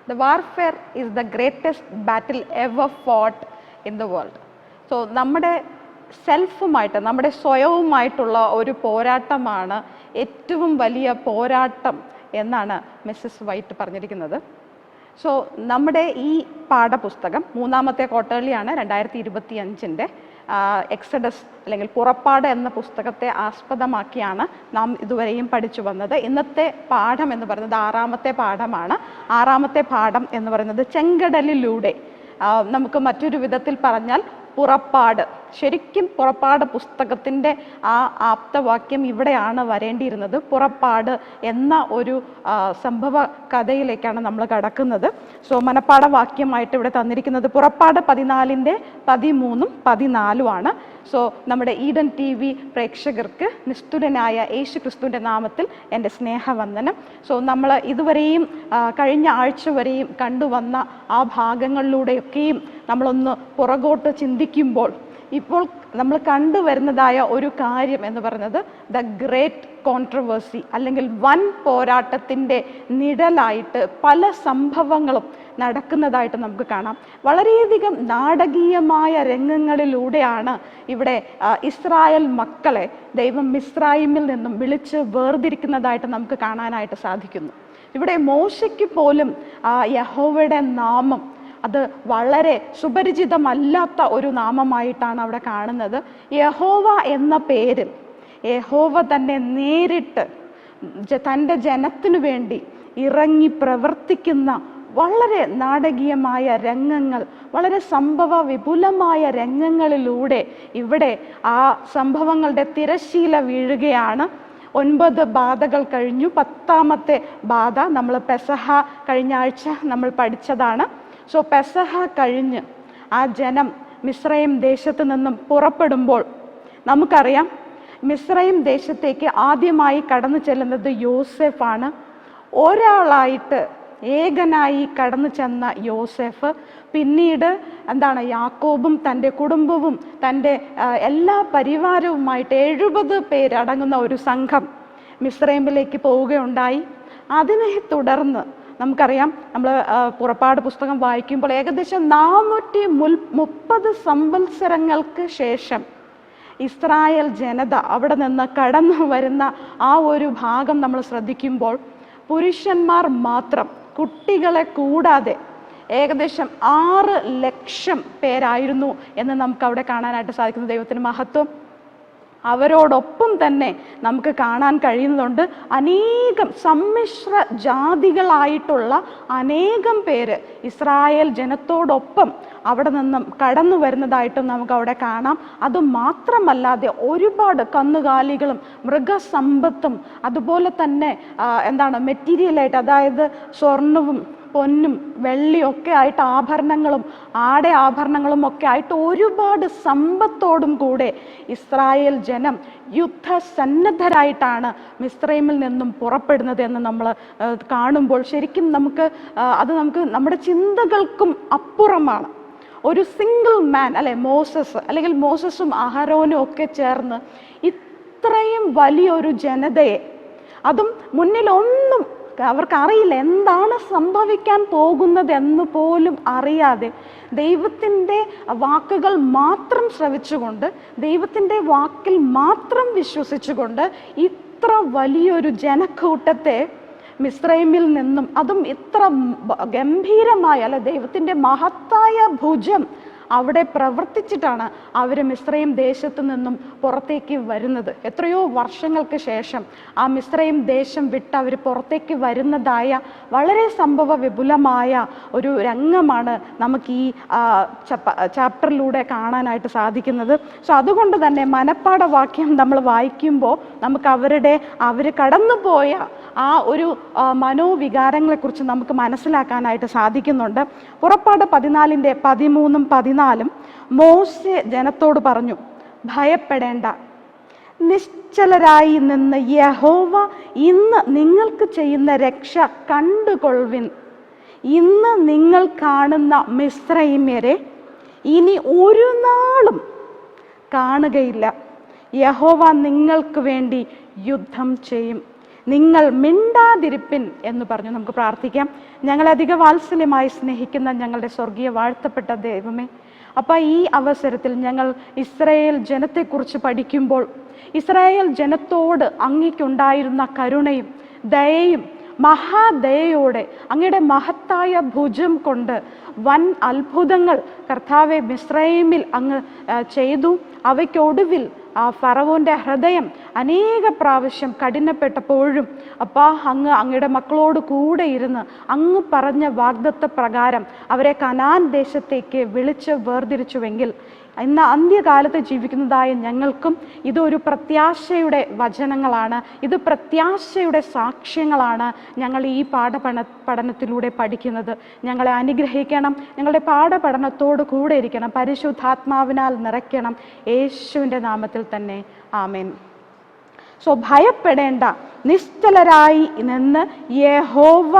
The warfare is the greatest battle ever fought in the world. So നമ്മുടെ സെൽഫുമായിട്ട്, നമ്മുടെ സ്വയവുമായിട്ടുള്ള ഒരു പോരാട്ടമാണ് ഏറ്റവും വലിയ പോരാട്ടം എന്നാണ് മിസ്സസ് വൈറ്റ് പറഞ്ഞിരിക്കുന്നത്. സോ നമ്മുടെ ഈ പാഠപുസ്തകം 3ാമത്തെ ക്വാർട്ടർലിയാണ് 2025 എക്സഡസ് അല്ലെങ്കിൽ പുറപ്പാട് എന്ന പുസ്തകത്തെ ആസ്പദമാക്കിയാണ് നാം ഇതുവരെയും പഠിച്ചു വന്നത്. ഇന്നത്തെ പാഠം എന്ന് പറയുന്നത് 6ാമത്തെ പാഠമാണ്. 6ാമത്തെ പാഠം എന്ന് പറയുന്നത് ചെങ്കടലിലൂടെ, നമുക്ക് മറ്റൊരു വിധത്തിൽ പറഞ്ഞാൽ പുറപ്പാട്. ശരിക്കും പുറപ്പാട് പുസ്തകത്തിൻ്റെ ആ ആപ്തവാക്യം ഇവിടെയാണ് വരേണ്ടിയിരുന്നത്. പുറപ്പാട് എന്ന ഒരു സംഭവ കഥയിലേക്കാണ് നമ്മൾ കടക്കുന്നത്. സോ മനപ്പാഠവാക്യമായിട്ട് ഇവിടെ തന്നിരിക്കുന്നത് പുറപ്പാട് 14ന്റെ 13ഉം 14ഉമാണ്. സോ നമ്മുടെ ഈഡൻ TV പ്രേക്ഷകർക്ക് നിസ്തുലനായ യേശു ക്രിസ്തുവിൻ്റെ നാമത്തിൽ എൻ്റെ സ്നേഹവന്ദനം. സോ നമ്മൾ ഇതുവരെയും കഴിഞ്ഞ ആഴ്ച വരെയും കണ്ടുവന്ന ആ ഭാഗങ്ങളിലൂടെയൊക്കെയും നമ്മളൊന്ന് പുറകോട്ട് ചിന്തിക്കുമ്പോൾ ഇപ്പോൾ നമ്മൾ കണ്ടുവരുന്നതായ ഒരു കാര്യം എന്ന് പറയുന്നത് ദ ഗ്രേറ്റ് കോൺട്രവേഴ്സി, അല്ലെങ്കിൽ വൻ പോരാട്ടത്തിൻ്റെ നിഴലായിട്ട് പല സംഭവങ്ങളും നടക്കുന്നതായിട്ട് നമുക്ക് കാണാം. വളരെയധികം നാടകീയമായ രംഗങ്ങളിലൂടെയാണ് ഇവിടെ ഇസ്രായേൽ മക്കളെ ദൈവം മിസ്രയീമിൽ നിന്നും വിളിച്ച് വേർതിരിക്കുന്നതായിട്ട് നമുക്ക് കാണാനായിട്ട് സാധിക്കുന്നു. ഇവിടെ മോശയ്ക്ക് പോലും യഹോവയുടെ നാമം അത് വളരെ സുപരിചിതമല്ലാത്ത ഒരു നാമമായിട്ടാണ് അവിടെ കാണുന്നത്. യഹോവ എന്ന പേര് യഹോവ തന്നെ നേരിട്ട് തൻ്റെ ജനത്തിനു വേണ്ടി ഇറങ്ങി പ്രവർത്തിക്കുന്ന വളരെ നാടകീയമായ രംഗങ്ങൾ, വളരെ സംഭവ വിപുലമായ രംഗങ്ങളിലൂടെ ഇവിടെ ആ സംഭവങ്ങളുടെ തിരശീല വീഴുകയാണ്. 9 ബാധകൾ കഴിഞ്ഞു. 10ാമത്തെ ബാധ നമ്മൾ പെസഹ കഴിഞ്ഞ ആഴ്ച നമ്മൾ പഠിച്ചതാണ്. സോ പെസഹ കഴിഞ്ഞ് ആ ജനം മിസ്രയീം ദേശത്ത് നിന്നും പുറപ്പെടുമ്പോൾ നമുക്കറിയാം, മിസ്രയീം ദേശത്തേക്ക് ആദ്യമായി കടന്നു ചെല്ലുന്നത് യോസെഫാണ്. ഒരാളായിട്ട് ഏകനായി കടന്നു ചെന്ന യോസെഫ് പിന്നീട് യാക്കോബും തൻ്റെ കുടുംബവും തൻ്റെ എല്ലാ പരിവാരവുമായിട്ട് 70 പേരടങ്ങുന്ന ഒരു സംഘം മിസ്രയീമിലേക്ക് പോവുകയുണ്ടായി. അതിനെ തുടർന്ന് നമുക്കറിയാം, നമ്മൾ പുറപ്പാട് പുസ്തകം വായിക്കുമ്പോൾ ഏകദേശം 430 സംവത്സരങ്ങൾക്ക് ശേഷം ഇസ്രായേൽ ജനത അവിടെ നിന്ന് കടന്നു വരുന്ന ആ ഒരു ഭാഗം നമ്മൾ ശ്രദ്ധിക്കുമ്പോൾ പുരുഷന്മാർ മാത്രം, കുട്ടികളെ കൂടാതെ ഏകദേശം 6 ലക്ഷം പേരായിരുന്നു എന്ന് നമുക്ക് അവിടെ കാണാനായിട്ട് സാധിക്കുന്നു. ദൈവത്തിന് മഹത്വം. അവരോടൊപ്പം തന്നെ നമുക്ക് കാണാൻ കഴിയുന്നുണ്ട് അനേകം സമ്മിശ്ര ജാതികളായിട്ടുള്ള അനേകം പേര് ഇസ്രായേൽ ജനത്തോടൊപ്പം അവിടെ നിന്നും കടന്നു വരുന്നതായിട്ടും നമുക്ക് അവിടെ കാണാം. അതുമാത്രമല്ലാതെ ഒരുപാട് കന്നുകാലികളും മൃഗസമ്പത്തും അതുപോലെ തന്നെ മെറ്റീരിയലായിട്ട്, അതായത് സ്വർണവും പൊന്നും വെള്ളിയൊക്കെ ആയിട്ട് ആഭരണങ്ങളും ആഭരണങ്ങളും ഒക്കെ ആയിട്ട് ഒരുപാട് സമ്പത്തോടും കൂടെ ഇസ്രായേൽ ജനം യുദ്ധസന്നദ്ധരായിട്ടാണ് മിസ്രയീമിൽ നിന്നും പുറപ്പെടുന്നത് എന്ന് നമ്മൾ കാണുമ്പോൾ ശരിക്കും നമുക്ക് നമ്മുടെ ചിന്തകൾക്കും അപ്പുറമാണ്. ഒരു സിംഗിൾ മാൻ, മോസസ്, അല്ലെങ്കിൽ മോസസും അഹരോനും ഒക്കെ ചേർന്ന് ഇത്രയും വലിയൊരു ജനതയെ, അതും മുന്നിലൊന്നും അവർക്കറിയില്ല എന്താണ് സംഭവിക്കാൻ പോകുന്നത് എന്ന് പോലും അറിയാതെ ദൈവത്തിൻ്റെ വാക്കുകൾ മാത്രം ശ്രവിച്ചുകൊണ്ട്, ദൈവത്തിൻ്റെ വാക്കിൽ മാത്രം വിശ്വസിച്ചുകൊണ്ട് ഇത്ര വലിയൊരു ജനക്കൂട്ടത്തെ മിസ്രയീമിൽ നിന്നും, അതും ഇത്ര ഗംഭീരമായ ദൈവത്തിൻ്റെ മഹത്തായ ഭുജം അവിടെ പ്രവർത്തിച്ചിട്ടാണ് അവർ മിസ്രയീം ദേശത്ത് നിന്നും പുറത്തേക്ക് വരുന്നത്. എത്രയോ വർഷങ്ങൾക്ക് ശേഷം ആ മിസ്രയീം ദേശം വിട്ട് അവർ പുറത്തേക്ക് വരുന്നതായ വളരെ സംഭവ വിപുലമായ ഒരു രംഗമാണ് നമുക്ക് ഈ ചാപ്റ്ററിലൂടെ കാണാനായിട്ട് സാധിക്കുന്നത്. സോ അതുകൊണ്ട് തന്നെ മനപ്പാഠവാക്യം നമ്മൾ വായിക്കുമ്പോൾ നമുക്ക് അവർ കടന്നുപോയ ആ ഒരു മനോവികാരങ്ങളെക്കുറിച്ച് നമുക്ക് മനസ്സിലാക്കാനായിട്ട് സാധിക്കുന്നുണ്ട്. പുറപ്പാട് 14ന്റെ 13ഉം 14ഉം മോശെ ജനത്തോട് പറഞ്ഞു, ഭയപ്പെടേണ്ട, നിശ്ചലരായി നിന്ന് യഹോവ ഇന്ന് നിങ്ങൾക്ക് ചെയ്യുന്ന രക്ഷ കണ്ടുകൊള്ളുവിൻ. ഇന്ന് നിങ്ങൾ കാണുന്ന മിസ്രയീമ്യരെ ഇനി ഒരു നാളും കാണുകയില്ല. യഹോവ നിങ്ങൾക്ക് വേണ്ടി യുദ്ധം ചെയ്യും. നിങ്ങൾ മിണ്ടാതിരിപ്പിൻ എന്ന് പറഞ്ഞു. നമുക്ക് പ്രാർത്ഥിക്കാം. ഞങ്ങളെ അധിക വാത്സല്യമായി സ്നേഹിക്കുന്ന ഞങ്ങളുടെ സ്വർഗീയ വാഴ്ത്തപ്പെട്ട ദൈവമേ, അപ്പം ഈ അവസരത്തിൽ ഞങ്ങൾ ഇസ്രായേൽ ജനത്തെക്കുറിച്ച് പഠിക്കുമ്പോൾ ഇസ്രായേൽ ജനത്തോട് അങ്ങയ്ക്കുണ്ടായിരുന്ന കരുണയും ദയയും മഹാദയയോടെ അങ്ങയുടെ മഹത്തായ ഭുജം കൊണ്ട് വൻ അത്ഭുതങ്ങൾ കർത്താവെ മിസ്രയീമിൽ അങ്ങ് ചെയ്തു. അവയ്ക്കൊടുവിൽ ആ ഫറവോൻ്റെ ഹൃദയം അനേക പ്രാവശ്യം കഠിനപ്പെട്ടപ്പോഴും അങ്ങയുടെ മക്കളോട് കൂടെ ഇരുന്ന് അങ്ങ് പറഞ്ഞ വാഗ്ദത്ത പ്രകാരം അവരെ കനാൻ ദേശത്തേക്ക് വിളിച്ച് വേർതിരിച്ചുവെങ്കിൽ ഇന്ന് അന്ത്യകാലത്ത് ജീവിക്കുന്നതായ ഞങ്ങൾക്കും ഇതൊരു പ്രത്യാശയുടെ വചനങ്ങളാണ്, ഇത് പ്രത്യാശയുടെ സാക്ഷ്യങ്ങളാണ് ഞങ്ങൾ ഈ പഠനത്തിലൂടെ പഠിക്കുന്നത്. ഞങ്ങളെ അനുഗ്രഹിക്കണം, ഞങ്ങളുടെ പാഠപഠനത്തോട് കൂടെ ഇരിക്കണം, പരിശുദ്ധാത്മാവിനാൽ നിറയ്ക്കണം. യേശുവിൻ്റെ നാമത്തിൽ തന്നെ ആമേൻ. ഭയപ്പെടേണ്ട, നിശ്ചലരായി നിന്ന് യഹോവ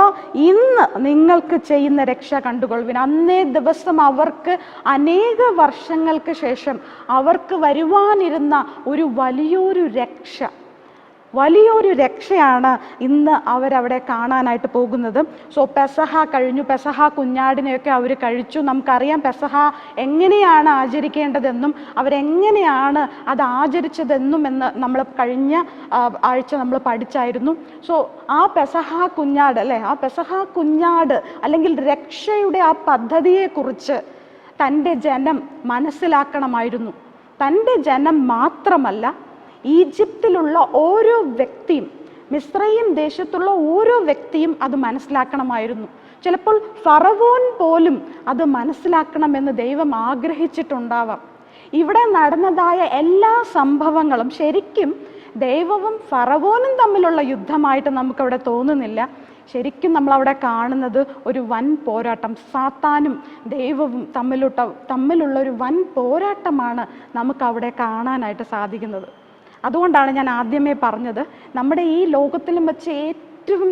ഇന്ന് നിങ്ങൾക്ക് ചെയ്യുന്ന രക്ഷ കണ്ടുകൊള്ളുവിൻ. അന്നേ ദിവസം അവർക്ക് അനേക വർഷങ്ങൾക്ക് ശേഷം അവർക്ക് വരുവാനിരുന്ന ഒരു വലിയൊരു രക്ഷയാണ് ഇന്ന് അവരവിടെ കാണാനായിട്ട് പോകുന്നത്. പെസഹ കഴിഞ്ഞു, പെസഹ കുഞ്ഞാടിനെയൊക്കെ അവർ കഴിച്ചു. നമുക്കറിയാം പെസഹ എങ്ങനെയാണ് ആചരിക്കേണ്ടതെന്നും അവരെങ്ങനെയാണ് അത് ആചരിച്ചതെന്നും എന്ന് നമ്മൾ കഴിഞ്ഞ ആഴ്ച നമ്മൾ പഠിച്ചായിരുന്നു. ആ പെസഹ കുഞ്ഞാട് ആ പെസഹ കുഞ്ഞാട് അല്ലെങ്കിൽ രക്ഷയുടെ ആ പദ്ധതിയെക്കുറിച്ച് തൻ്റെ ജനം മനസ്സിലാക്കണമായിരുന്നു. തൻ്റെ ജനം മാത്രമല്ല, ഈജിപ്തിലുള്ള ഓരോ വ്യക്തിയും, മിസ്രയീം ദേശത്തുള്ള ഓരോ വ്യക്തിയും അത് മനസ്സിലാക്കണമായിരുന്നു. ചിലപ്പോൾ ഫറവോൻ പോലും അത് മനസ്സിലാക്കണമെന്ന് ദൈവം ആഗ്രഹിച്ചിട്ടുണ്ടാവാം. ഇവിടെ നടന്നതായ എല്ലാ സംഭവങ്ങളും ശരിക്കും ദൈവവും ഫറവോനും തമ്മിലുള്ള യുദ്ധമായിട്ട് നമുക്കവിടെ തോന്നുന്നില്ല. ശരിക്കും നമ്മളവിടെ കാണുന്നത് ഒരു വൻ പോരാട്ടം, സാത്താനും ദൈവവും തമ്മിലുള്ള ഒരു വൻ പോരാട്ടമാണ് നമുക്കവിടെ കാണാനായിട്ട് സാധിക്കുന്നത്. അതുകൊണ്ടാണ് ഞാൻ ആദ്യമേ പറഞ്ഞത്, നമ്മുടെ ഈ ലോകത്തിലും വെച്ച് ഏറ്റവും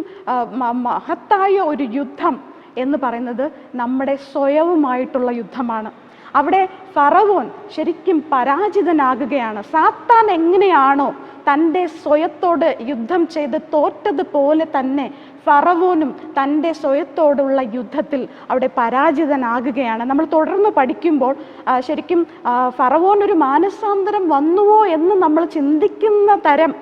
മഹത്തായ ഒരു യുദ്ധം എന്ന് പറയുന്നത് നമ്മുടെ സ്വയവുമായിട്ടുള്ള യുദ്ധമാണ്. അവിടെ ഫറവോൻ ശരിക്കും പരാജിതനാകുകയാണ്. സാത്താൻ എങ്ങനെയാണോ തൻ്റെ സ്വയത്തോട് യുദ്ധം ചെയ്ത് തോറ്റതുപോലെ തന്നെ ഫറവോനും തൻ്റെ സ്വയത്തോടുള്ള യുദ്ധത്തിൽ അവിടെ പരാജിതനാകുകയാണ്. നമ്മൾ തുടർന്ന് പഠിക്കുമ്പോൾ ശരിക്കും ഫറവോൻ ഒരു മാനസാന്തരം വന്നുവോ എന്ന് നമ്മൾ ചിന്തിക്കുന്ന തരം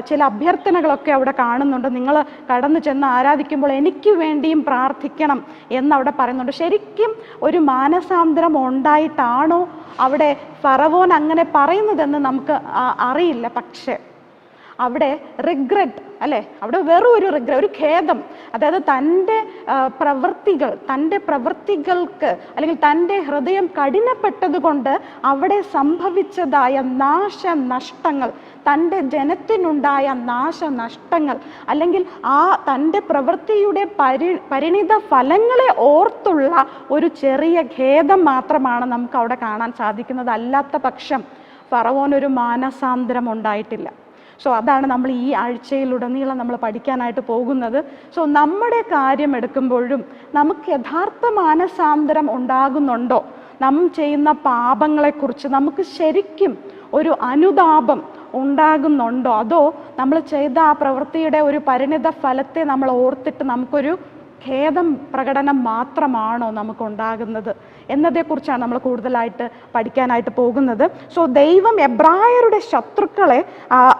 ചില അഭ്യർത്ഥനകളൊക്കെ അവിടെ കാണുന്നുണ്ട്. നിങ്ങൾ കടന്നു ചെന്ന് ആരാധിക്കുമ്പോൾ എനിക്ക് വേണ്ടിയും പ്രാർത്ഥിക്കണം എന്നവിടെ പറയുന്നുണ്ട്. ശരിക്കും ഒരു മാനസാന്തരം ഉണ്ടായിട്ടാണോ അവിടെ ഫറവോൻ അങ്ങനെ പറയുന്നതെന്ന് നമുക്ക് അറിയില്ല. പക്ഷേ അവിടെ റിഗ്രറ്റ് അല്ലേ, അവിടെ വെറും ഒരു ഒരു ഖേദം, അതായത് തൻ്റെ പ്രവൃത്തികൾക്ക് അല്ലെങ്കിൽ തൻ്റെ ഹൃദയം കഠിനപ്പെട്ടത് കൊണ്ട് അവിടെ സംഭവിച്ചതായ നാശനഷ്ടങ്ങൾ, തൻ്റെ ജനത്തിനുണ്ടായ നാശനഷ്ടങ്ങൾ, അല്ലെങ്കിൽ ആ തൻ്റെ പ്രവൃത്തിയുടെ പരിണിത ഫലങ്ങളെ ഓർത്തുള്ള ഒരു ചെറിയ ഖേദം മാത്രമാണ് നമുക്ക് അവിടെ കാണാൻ സാധിക്കുന്നത്. അല്ലാത്ത പക്ഷം ഫറവോനൊരു മാനസാന്തരം ഉണ്ടായിട്ടില്ല. അതാണ് നമ്മൾ ഈ ആഴ്ചയിലുടനീളം നമ്മൾ പഠിക്കാനായിട്ട് പോകുന്നത്. നമ്മുടെ കാര്യം എടുക്കുമ്പോഴും നമുക്ക് യഥാർത്ഥ മാനസാന്തരം ഉണ്ടാകുന്നുണ്ടോ? നാം ചെയ്യുന്ന പാപങ്ങളെക്കുറിച്ച് നമുക്ക് ശരിക്കും ഒരു അനുതാപം ഉണ്ടാകുന്നുണ്ടോ? അതോ നമ്മൾ ചെയ്ത ആ പ്രവൃത്തിയുടെ ഒരു പരിണിത ഫലത്തെ നമ്മൾ ഓർത്തിട്ട് നമുക്കൊരു ഖേദം പ്രകടനം മാത്രമാണോ നമുക്കുണ്ടാകുന്നത് എന്നതേക്കുറിച്ചാണ് നമ്മൾ കൂടുതലായിട്ട് പഠിക്കാനായിട്ട് പോകുന്നത്. ദൈവം എബ്രായരുടെ ശത്രുക്കളെ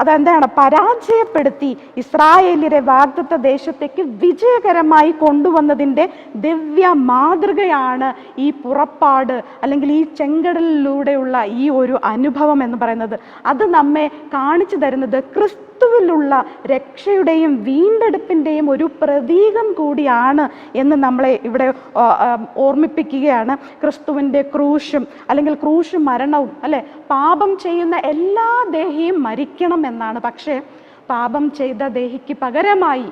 അതെന്താണ് പരാജയപ്പെടുത്തി ഇസ്രായേലിലെ വാഗ്ദത്ത ദേശത്തേക്ക് വിജയകരമായി കൊണ്ടുവന്നതിൻ്റെ ദിവ്യ മാതൃകയാണ് ഈ പുറപ്പാട് അല്ലെങ്കിൽ ഈ ചെങ്കടലിലൂടെയുള്ള ഈ ഒരു അനുഭവം എന്ന് പറയുന്നത്. അത് നമ്മെ കാണിച്ചു തരുന്നത് ക്രിസ്തുവിലുള്ള രക്ഷയുടെയും വീണ്ടെടുപ്പിൻ്റെയും ഒരു പ്രതീകം കൂടിയാണ് എന്ന് നമ്മളെ ഇവിടെ ഓർമ്മിപ്പിക്കുകയാണ്. ക്രിസ്തുവിൻ്റെ ക്രൂശും അല്ലെങ്കിൽ ക്രൂശ് മരണവും അല്ലെ, പാപം ചെയ്യുന്ന എല്ലാ ദേഹിയും മരിക്കണം എന്നാണ്. പക്ഷേ പാപം ചെയ്ത ദേഹിക്ക് പകരമായി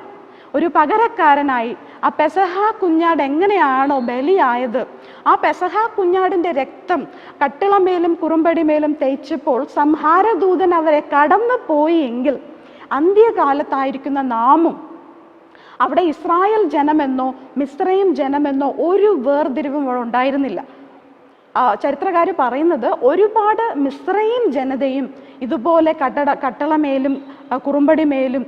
ഒരു പകരക്കാരനായി ആ പെസഹ കുഞ്ഞാട് എങ്ങനെയാണോ ബലിയായത്, ആ പെസഹ കുഞ്ഞാടിൻ്റെ രക്തം കട്ടിളമേലും കുറുമ്പടിമേലും തേച്ചപ്പോൾ സംഹാരദൂതൻ അവരെ കടന്നു പോയി എങ്കിൽ അന്ത്യകാലത്തായിരിക്കുന്ന നാമും അവിടെ ഇസ്രായേൽ ജനമെന്നോ മിസ്രയീം ജനമെന്നോ ഒരു വേർതിരിവും അവിടെ ഉണ്ടായിരുന്നില്ല. ചരിത്രകാർ പറയുന്നത് ഒരുപാട് മിസ്രയീം ജനതയും ഇതുപോലെ കട്ടളമേലും കുറുമ്പടിമേലും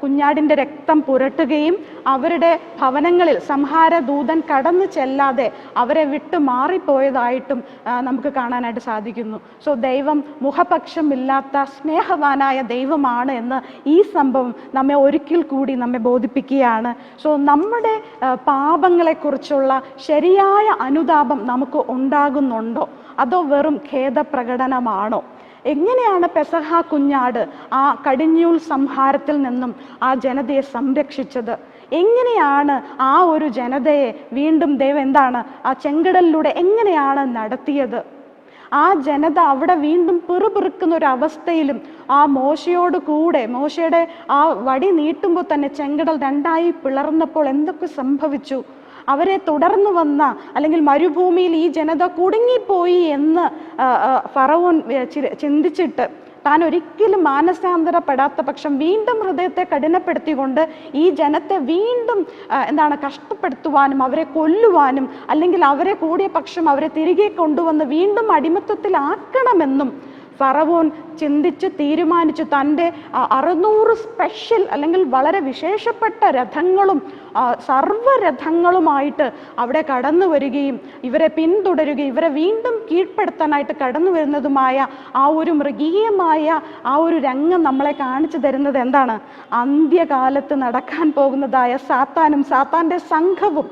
കുഞ്ഞാടിൻ്റെ രക്തം പുരട്ടുകയും അവരുടെ ഭവനങ്ങളിൽ സംഹാരദൂതൻ കടന്നു ചെല്ലാതെ അവരെ വിട്ടു മാറിപ്പോയതായിട്ടും നമുക്ക് കാണാനായിട്ട് സാധിക്കുന്നു. സോ ദൈവം മുഖപക്ഷമില്ലാത്ത സ്നേഹവാനായ ദൈവമാണ് എന്ന് ഈ സംഭവം നമ്മെ ഒരിക്കൽ കൂടി നമ്മെ ബോധിപ്പിക്കുകയാണ്. സോ നമ്മുടെ പാപങ്ങളെക്കുറിച്ചുള്ള ശരിയായ അനുതാപം നമുക്ക് ഉണ്ടാകുന്നുണ്ടോ, അതോ വെറും ഖേദപ്രകടനമാണോ? എങ്ങനെയാണ് പെസഹ കുഞ്ഞാട് ആ കടിഞ്ഞൂൽ സംഹാരത്തിൽ നിന്നും ആ ജനതയെ സംരക്ഷിച്ചത്? എങ്ങനെയാണ് ആ ഒരു ജനതയെ വീണ്ടും ദൈവം ആ ചെങ്കടലിലൂടെ എങ്ങനെയാണ് നടത്തിയത്? ആ ജനത അവിടെ വീണ്ടും പിറുപിറുക്കുന്ന ഒരു അവസ്ഥയിലും ആ മോശയോട് കൂടെ മോശയുടെ ആ വടി നീട്ടുമ്പോൾ തന്നെ ചെങ്കടൽ രണ്ടായി പിളർന്നപ്പോൾ എന്തൊക്കെ സംഭവിച്ചു? അവരെ തുടർന്ന് വന്ന അല്ലെങ്കിൽ മരുഭൂമിയിൽ ഈ ജനത കുടുങ്ങിപ്പോയി എന്ന് ഫറവോൻ ചിന്തിച്ചിട്ട് താൻ ഒരിക്കലും മാനസാന്തരപ്പെടാത്ത പക്ഷം വീണ്ടും ഹൃദയത്തെ കഠിനപ്പെടുത്തിക്കൊണ്ട് ഈ ജനത്തെ വീണ്ടും കഷ്ടപ്പെടുത്തുവാനും അവരെ കൊല്ലുവാനും അല്ലെങ്കിൽ അവരെ കൂടിയ പക്ഷം അവരെ തിരികെ കൊണ്ടുവന്ന് വീണ്ടും അടിമത്തത്തിലാക്കണമെന്നും ഫറവോൻ ചിന്തിച്ച് തീരുമാനിച്ചു. തൻ്റെ 600 സ്പെഷ്യൽ അല്ലെങ്കിൽ വളരെ വിശേഷപ്പെട്ട രഥങ്ങളും സർവ്വരഥങ്ങളുമായിട്ട് അവിടെ കടന്നു വരികയും ഇവരെ പിന്തുടരുകയും ഇവരെ വീണ്ടും കീഴ്പ്പെടുത്താനായിട്ട് കടന്നു വരുന്നതുമായ ആ ഒരു മൃഗീയമായ ആ ഒരു രംഗം നമ്മളെ കാണിച്ചു തരുന്നത് അന്ത്യകാലത്ത് നടക്കാൻ പോകുന്നതായ സാത്താനും സാത്താൻ്റെ സംഘവും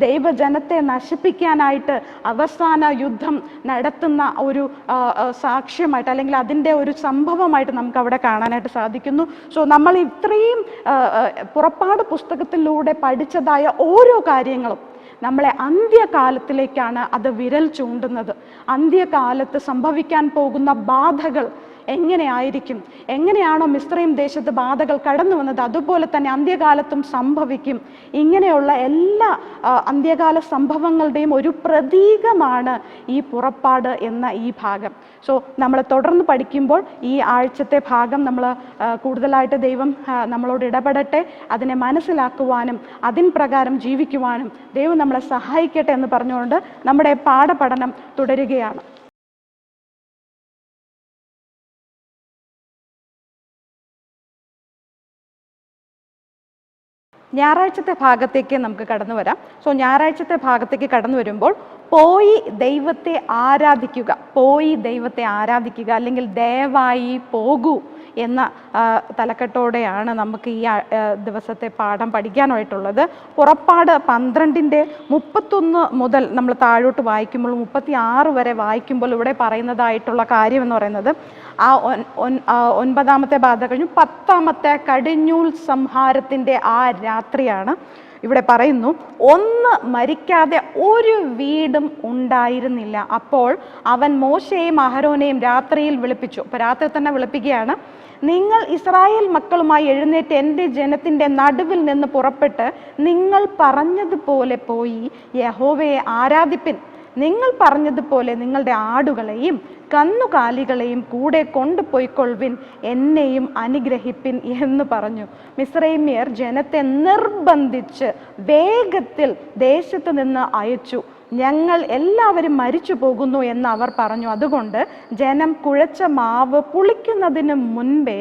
ദൈവജനത്തെ നശിപ്പിക്കാനായിട്ട് അവസാന യുദ്ധം നടത്തുന്ന ഒരു സാക്ഷ്യമായിട്ട് അല്ലെങ്കിൽ അതിൻ്റെ ഒരു സംഭവമായിട്ട് നമുക്ക് അവിടെ കാണാനായിട്ട് സാധിക്കുന്നു. സോ നമ്മൾ ഇത്രയും പുറപ്പാട് പുസ്തകത്തിലൂടെ പഠിച്ചതായ ഓരോ കാര്യങ്ങളും നമ്മളെ അന്ത്യകാലത്തിലേക്കാണ് അത് വിരൽ ചൂണ്ടുന്നത്. അന്ത്യകാലത്ത് സംഭവിക്കാൻ പോകുന്ന ബാധകൾ എങ്ങനെയായിരിക്കും? എങ്ങനെയാണോ മിസ്രയീം ദേശത്ത് ബാധകൾ കടന്നു വന്നത് അതുപോലെ തന്നെ അന്ത്യകാലത്തും സംഭവിക്കും. ഇങ്ങനെയുള്ള എല്ലാ അന്ത്യകാല സംഭവങ്ങളുടെയും ഒരു പ്രതീകമാണ് ഈ പുറപ്പാട് എന്ന ഈ ഭാഗം. സോ നമ്മൾ തുടർന്ന് പഠിക്കുമ്പോൾ ഈ ആഴ്ചത്തെ ഭാഗം നമ്മൾ കൂടുതലായിട്ട് ദൈവം നമ്മളോട് ഇടപെടട്ടെ, അതിനെ മനസ്സിലാക്കുവാനും അതിൻ പ്രകാരം ജീവിക്കുവാനും ദൈവം നമ്മളെ സഹായിക്കട്ടെ എന്ന് പറഞ്ഞുകൊണ്ട് നമ്മുടെ പാഠപഠനം തുടരുകയാണ്. ഞായറാഴ്ചത്തെ ഭാഗത്തേക്ക് നമുക്ക് കടന്നു വരാം. സോ ഞായറാഴ്ചത്തെ ഭാഗത്തേക്ക് കടന്നു വരുമ്പോൾ പോയി ദൈവത്തെ ആരാധിക്കുക അല്ലെങ്കിൽ ദയവായി പോകൂ എന്ന തലക്കെട്ടോടെയാണ് നമുക്ക് ഈ ദിവസത്തെ പാഠം പഠിക്കാനായിട്ടുള്ളത്. പുറപ്പാട് 12:31 മുതൽ നമ്മൾ താഴോട്ട് വായിക്കുമ്പോൾ 36 വരെ വായിക്കുമ്പോൾ ഇവിടെ പറയുന്നതായിട്ടുള്ള കാര്യം എന്ന് പറയുന്നത് ആ 9ാമത്തെ ബാധ കഴിഞ്ഞു 10ാമത്തെ കടിഞ്ഞൂൽ സംഹാരത്തിൻ്റെ ആ രാത്രിയാണ്. ഇവിടെ പറയുന്നു, ഒന്ന് മരിക്കാതെ ഒരു വീടും ഉണ്ടായിരുന്നില്ല. അപ്പോൾ അവൻ മോശയെയും അഹരോനെയും രാത്രിയിൽ വിളിപ്പിച്ചു. അപ്പോൾ രാത്രി തന്നെ വിളിപ്പിക്കുകയാണ്. നിങ്ങൾ ഇസ്രായേൽ മക്കളുമായി എഴുന്നേറ്റ് എൻ്റെ ജനത്തിൻ്റെ നടുവിൽ നിന്ന് പുറപ്പെട്ട് നിങ്ങൾ പറഞ്ഞതുപോലെ പോയി യഹോവയെ ആരാധിപ്പിൻ. നിങ്ങൾ പറഞ്ഞതുപോലെ നിങ്ങളുടെ ആടുകളെയും കന്നുകാലികളെയും കൂടെ കൊണ്ടുപോയിക്കൊള്ളുവിൻ, എന്നെയും അനുഗ്രഹിപ്പിൻ എന്ന് പറഞ്ഞു. മിസ്രൈമ്യർ ജനത്തെ നിർബന്ധിച്ച് വേഗത്തിൽ ദേശത്ത് നിന്ന് അയച്ചു. ഞങ്ങൾ എല്ലാവരും മരിച്ചു പോകുന്നു എന്ന് അവർ പറഞ്ഞു. അതുകൊണ്ട് ജനം കുഴച്ച മാവ് പുളിക്കുന്നതിന് മുൻപേ